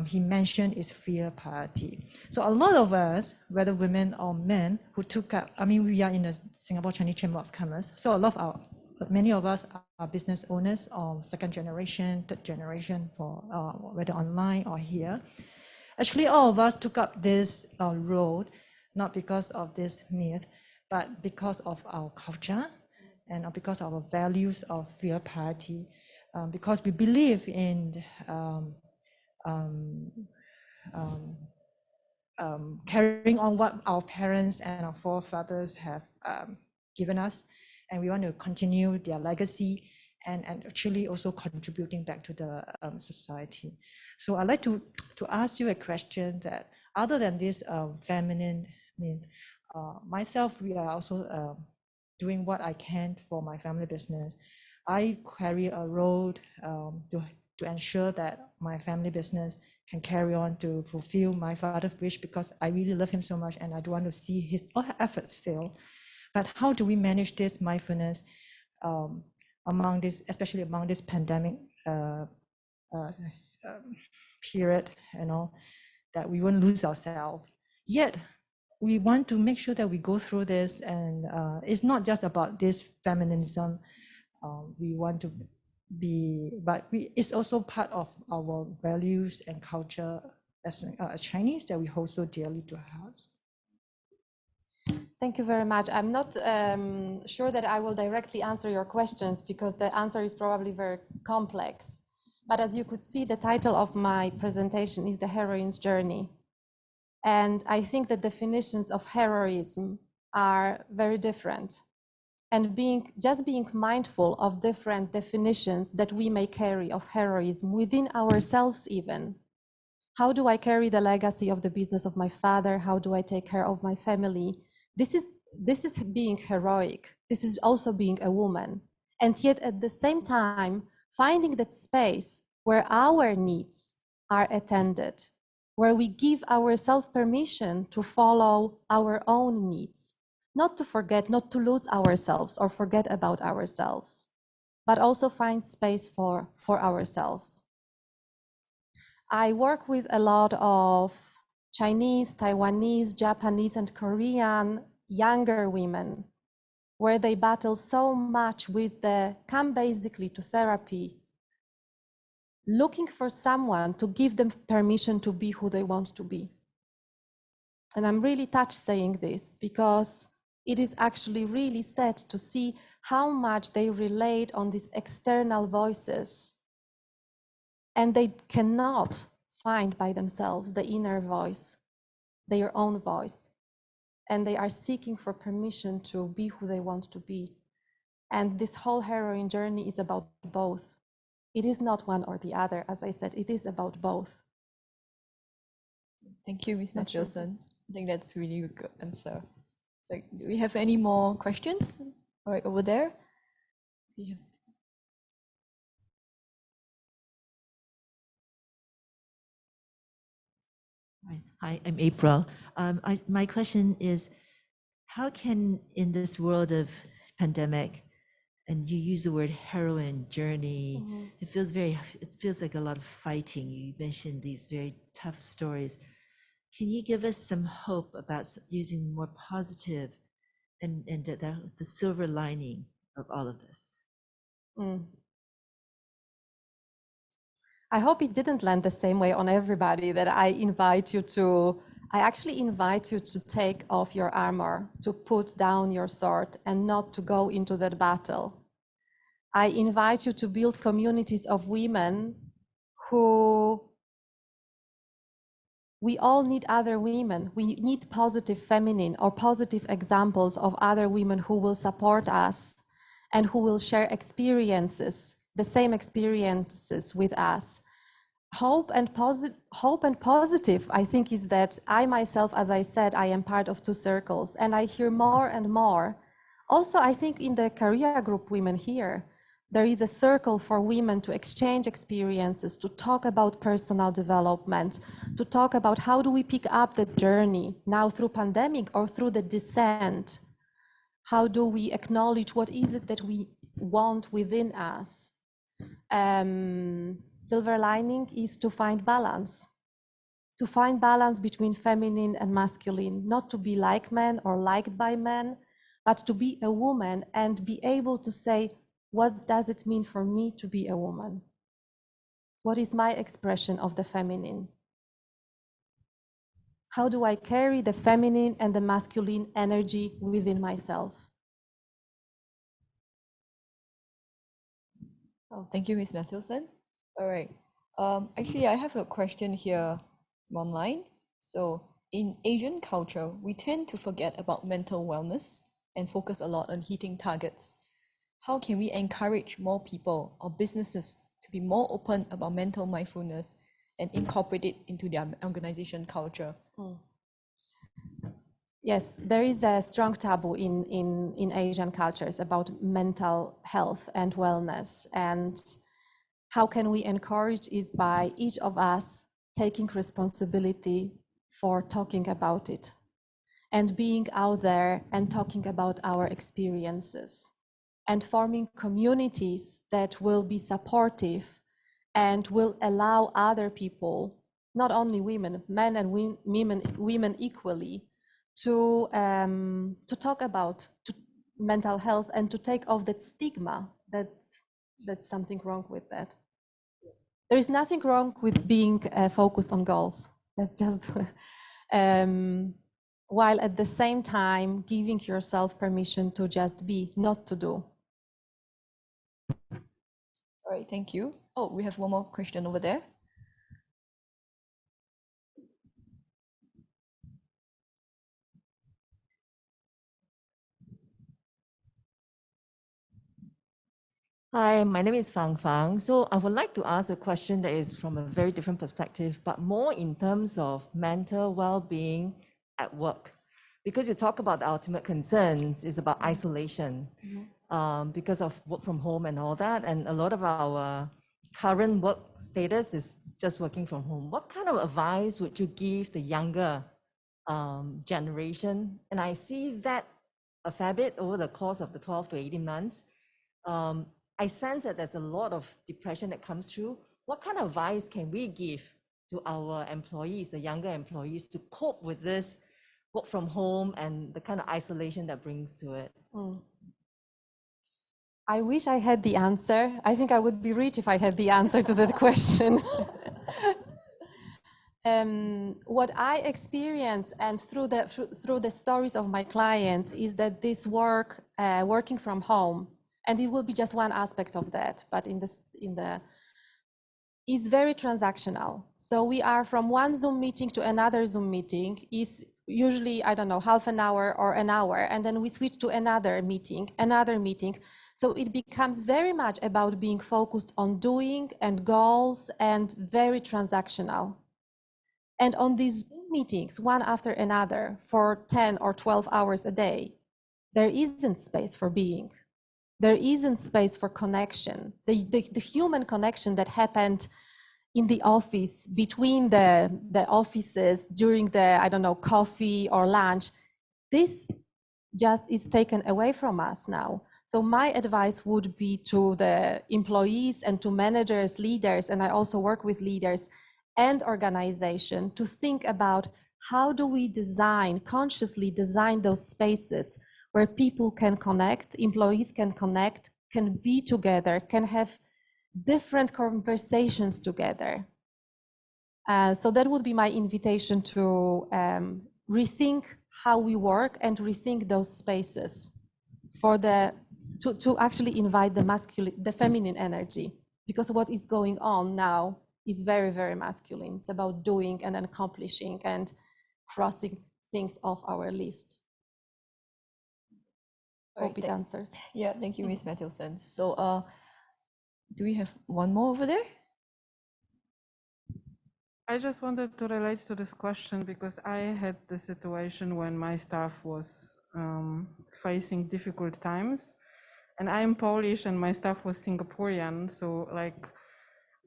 he mentioned is fear piety. So a lot of us, whether women or men, who took up, I mean, we are in the Singapore Chinese Chamber of Commerce, so many of us are business owners or second generation, third generation, for whether online or here. Actually, all of us took up this road, not because of this myth, but because of our culture and because of our values of fear piety, because we believe in carrying on what our parents and our forefathers have given us, and we want to continue their legacy and actually also contributing back to the society. So I'd like to ask you a question that other than this feminine myth, myself, we are also doing what I can for my family business. I carry a road to ensure that my family business can carry on to fulfill my father's wish, because I really love him so much and I don't want to see his efforts fail. But how do we manage this mindfulness among this, especially among this pandemic period, that we won't lose ourselves. Yet we want to make sure that we go through this, and it's not just about this feminism. We want to be, but it's also part of our values and culture as Chinese that we hold so dearly to our hearts. Thank you very much. I'm not sure that I will directly answer your questions because the answer is probably very complex. But as you could see, the title of my presentation is The Heroine's Journey. And I think the definitions of heroism are very different. And just being mindful of different definitions that we may carry of heroism within ourselves even. How do I carry the legacy of the business of my father? How do I take care of my family? This is being heroic. This is also being a woman. And yet at the same time, finding that space where our needs are attended, where we give ourselves permission to follow our own needs, not to forget, not to lose ourselves or forget about ourselves, but also find space for ourselves. I work with a lot of Chinese, Taiwanese, Japanese, and Korean younger women, where they battle so much with come basically to therapy, looking for someone to give them permission to be who they want to be. And I'm really touched saying this because it is actually really sad to see how much they relate on these external voices, and they cannot find by themselves the inner voice, their own voice. And they are seeking for permission to be who they want to be. And this whole heroine journey is about both. It is not one or the other. As I said, it is about both. Thank you, Ms. Matthewson. I think that's really a good answer. So, do we have any more questions? All right, over there. Yeah. Hi, I'm April. My question is, how can, in this world of pandemic, and you use the word heroine journey, it feels like a lot of fighting. You mentioned these very tough stories. Can you give us some hope about using more positive and the silver lining of all of this? I hope it didn't land the same way on everybody, that I actually invite you to take off your armor, to put down your sword and not to go into that battle. I invite you to build communities of women who, we all need other women. We need positive feminine or positive examples of other women who will support us and who will share experiences, the same experiences with us. Hope and positive, I think, is that I myself, as I said, I am part of two circles, and I hear more and more Also, I think in the career group women here, there is a circle for women to exchange experiences, to talk about personal development, to talk about how do we pick up the journey now through pandemic or through the descent. How do we acknowledge what is it that we want within us? Silver lining is to find balance between feminine and masculine, not to be like men or liked by men, but to be a woman and be able to say, what does it mean for me to be a woman? What is my expression of the feminine? How do I carry the feminine and the masculine energy within myself? Oh, thank you, Ms. Matthewson. All right. Actually, I have a question here online. So in Asian culture, we tend to forget about mental wellness and focus a lot on hitting targets. How can we encourage more people or businesses to be more open about mental mindfulness and incorporate it into their organization culture? Yes, there is a strong taboo in Asian cultures about mental health and wellness. And how can we encourage is by each of us taking responsibility for talking about it and being out there and talking about our experiences and forming communities that will be supportive and will allow other people, not only women, men and women equally, to talk about mental health and to take off that stigma that's something wrong with that. There is nothing wrong with being focused on goals. That's just while at the same time giving yourself permission to just be, not to do. All right, thank you. Oh, we have one more question over there. Hi, my name is Fang Fang. So I would like to ask a question that is from a very different perspective, but more in terms of mental well-being at work. Because you talk about the ultimate concerns is about isolation because of work from home and all that. And a lot of our current work status is just working from home. What kind of advice would you give the younger generation? And I see that a fair bit over the course of the 12 to 18 months. I sense that there's a lot of depression that comes through. What kind of advice can we give to our employees, the younger employees, to cope with this work from home and the kind of isolation that brings to it? I wish I had the answer. I think I would be rich if I had the answer to that question. What I experience and through the stories of my clients is that this working from home, and it will be just one aspect of that, but is very transactional. So we are from one Zoom meeting to another Zoom meeting is usually, I don't know, half an hour or an hour, and then we switch to another meeting. So it becomes very much about being focused on doing and goals and very transactional. And on these Zoom meetings, one after another, for 10 or 12 hours a day, there isn't space for being. There isn't space for connection. The human connection that happened in the office, between the offices, during the, I don't know, coffee or lunch, this just is taken away from us now. So my advice would be to the employees and to managers, leaders, and I also work with leaders and organization to think about how do we consciously design those spaces where people can connect, employees can connect, can be together, can have different conversations together. So that would be my invitation to rethink how we work and rethink those spaces to actually invite the feminine energy, because what is going on now is very, very masculine. It's about doing and accomplishing and crossing things off our list. Hope it answers. Yeah, thank you, Ms. Matthewson. So do we have one more over there? I just wanted to relate to this question because I had the situation when my staff was facing difficult times. And I'm Polish and my staff was Singaporean, so like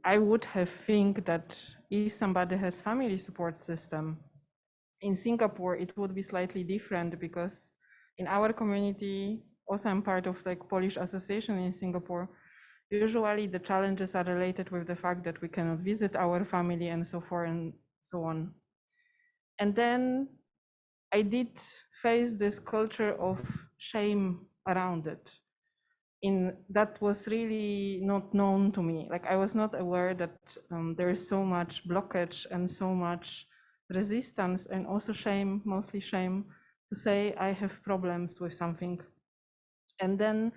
I would have think that if somebody has family support system in Singapore, it would be slightly different, because in our community, also I'm part of like Polish association in Singapore. Usually the challenges are related with the fact that we cannot visit our family and so forth and so on. And then I did face this culture of shame around it. That was really not known to me. Like I was not aware that there is so much blockage and so much resistance, and also shame, mostly shame, to say I have problems with something. And then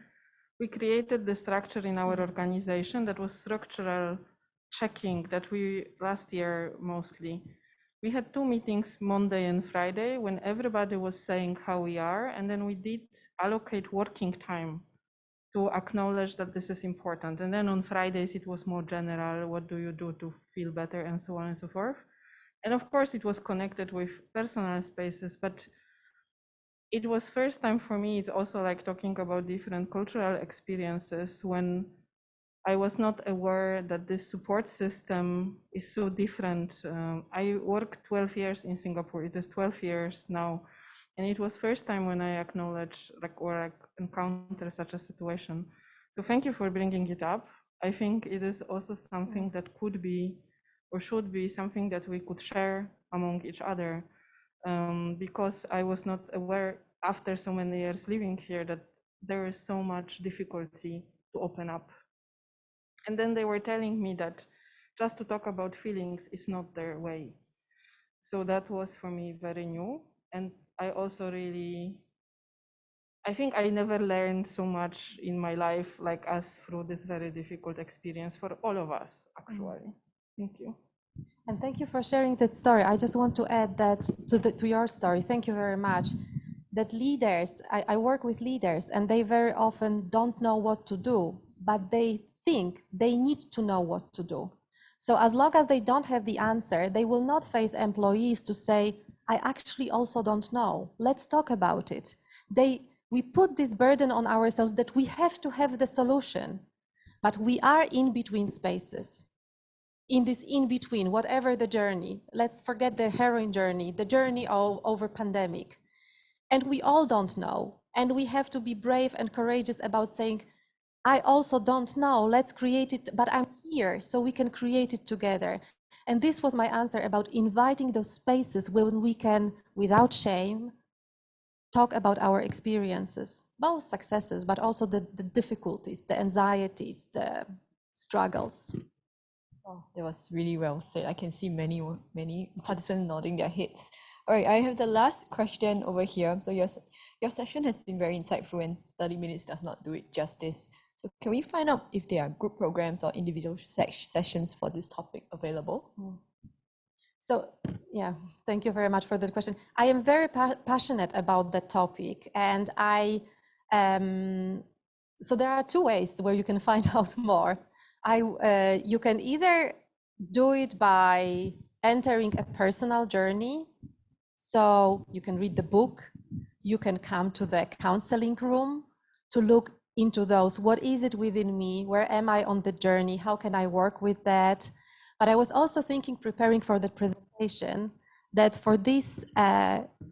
we created the structure in our organization that was structural checking that we last year mostly. We had 2 meetings, Monday and Friday, when everybody was saying how we are, and then we did allocate working time to acknowledge that this is important. And then on Fridays, it was more general, what do you do to feel better, and so on and so forth. And of course, it was connected with personal spaces, but it was first time for me, it's also like talking about different cultural experiences, when I was not aware that this support system is so different. I worked 12 years in Singapore, it is 12 years now. And it was first time when I acknowledge or encounter such a situation. So thank you for bringing it up. I think it is also something that could be or should be something that we could share among each other, because I was not aware after so many years living here that there is so much difficulty to open up. And then they were telling me that just to talk about feelings is not their way. So that was for me very new. And I also I think I never learned so much in my life like us through this very difficult experience for all of us, actually. Thank you. And thank you for sharing that story. I just want to add that to your story. Thank you very much. That leaders, I work with leaders, and they very often don't know what to do, but they think they need to know what to do. So as long as they don't have the answer, they will not face employees to say, I actually also don't know. Let's talk about it. We put this burden on ourselves that we have to have the solution, but we are in between spaces. In this in-between, whatever the journey, let's forget the heroine journey, the journey over pandemic. And we all don't know. And we have to be brave and courageous about saying, I also don't know, let's create it, but I'm here so we can create it together. And this was my answer about inviting those spaces when we can, without shame, talk about our experiences, both successes, but also the difficulties, the anxieties, the struggles. Oh, that was really well said. I can see many participants nodding their heads. All right, I have the last question over here. So your session has been very insightful, and 30 minutes does not do it justice. So can we find out if there are group programs or individual sessions for this topic available? So yeah, thank you very much for that question. I am very passionate about the topic, and so there are 2 ways where you can find out more. You can either do it by entering a personal journey. So you can read the book, you can come to the counseling room to look into those, what is it within me, where am I on the journey, how can I work with that? But I was also thinking, preparing for the presentation, that for this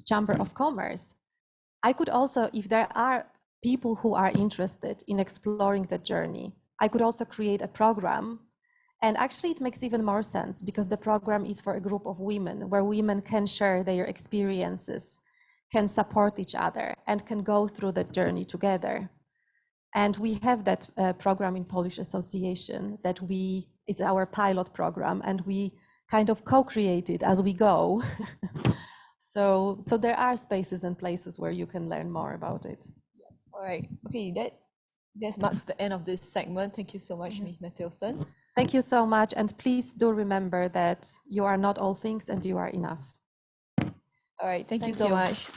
Chamber of Commerce, I could also, if there are people who are interested in exploring the journey, I could also create a program. And actually it makes even more sense because the program is for a group of women where women can share their experiences, can support each other, and can go through the journey together. And we have that program in Polish Association that it's our pilot program, and we kind of co-create it as we go. So there are spaces and places where you can learn more about it. All right, okay, that marks the end of this segment. Thank you so much, Ms. Mathilson. Thank you so much, and please do remember that you are not all things and you are enough. All right, thank you so much.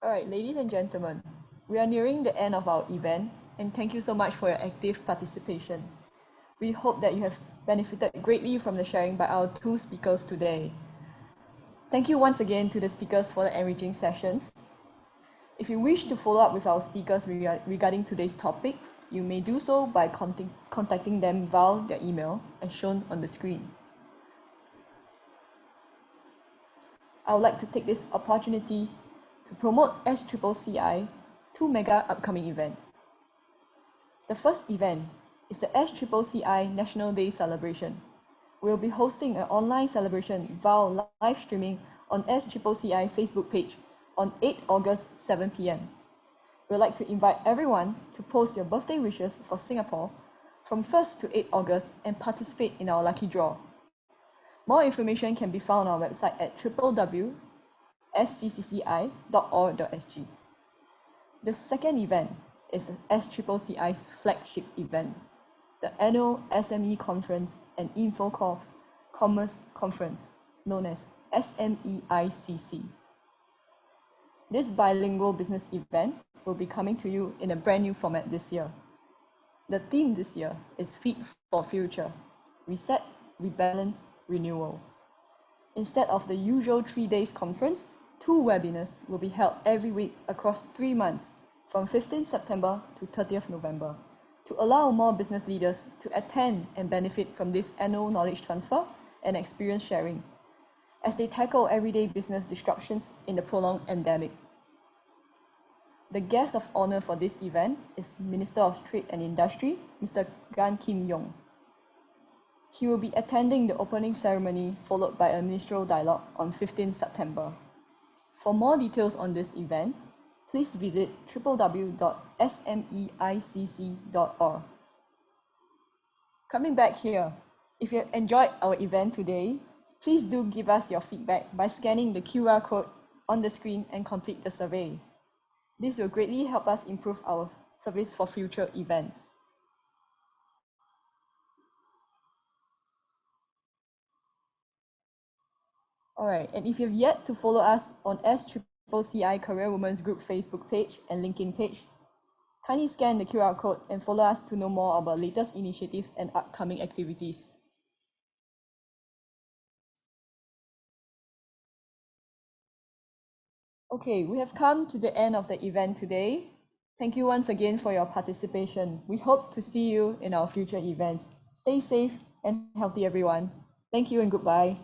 All right, ladies and gentlemen, we are nearing the end of our event, and thank you so much for your active participation. We hope that you have benefited greatly from the sharing by our two speakers today. Thank you once again to the speakers for the enriching sessions. If you wish to follow up with our speakers regarding today's topic, you may do so by contacting them via their email as shown on the screen. I would like to take this opportunity to promote SCCCI 2 mega upcoming events. The first event is the SCCCI National Day celebration. We will be hosting an online celebration via live streaming on SCCCI Facebook page on 8 August 7 p.m. We would like to invite everyone to post your birthday wishes for Singapore from 1st to 8 August and participate in our lucky draw. More information can be found on our website at www.scccci.org.sg. The second event is SCCCI's flagship event, the annual SME Conference and Commerce Conference, known as SMEICC. This bilingual business event will be coming to you in a brand new format this year. The theme this year is Fit for Future, Reset, Rebalance, Renewal. Instead of the usual 3 days conference, 2 webinars will be held every week across 3 months from 15 September to 30th November to allow more business leaders to attend and benefit from this annual knowledge transfer and experience sharing as they tackle everyday business disruptions in the prolonged endemic. The guest of honor for this event is Minister of Trade and Industry, Mr. Gan Kim Yong. He will be attending the opening ceremony followed by a ministerial dialogue on 15 September. For more details on this event, please visit www.smeicc.org. Coming back here, if you enjoyed our event today, please do give us your feedback by scanning the QR code on the screen and complete the survey. This will greatly help us improve our service for future events. All right, and if you've yet to follow us on SCCCI Career Women's Group Facebook page and LinkedIn page, kindly scan the QR code and follow us to know more about latest initiatives and upcoming activities. Okay, we have come to the end of the event today. Thank you once again for your participation. We hope to see you in our future events. Stay safe and healthy, everyone. Thank you and goodbye.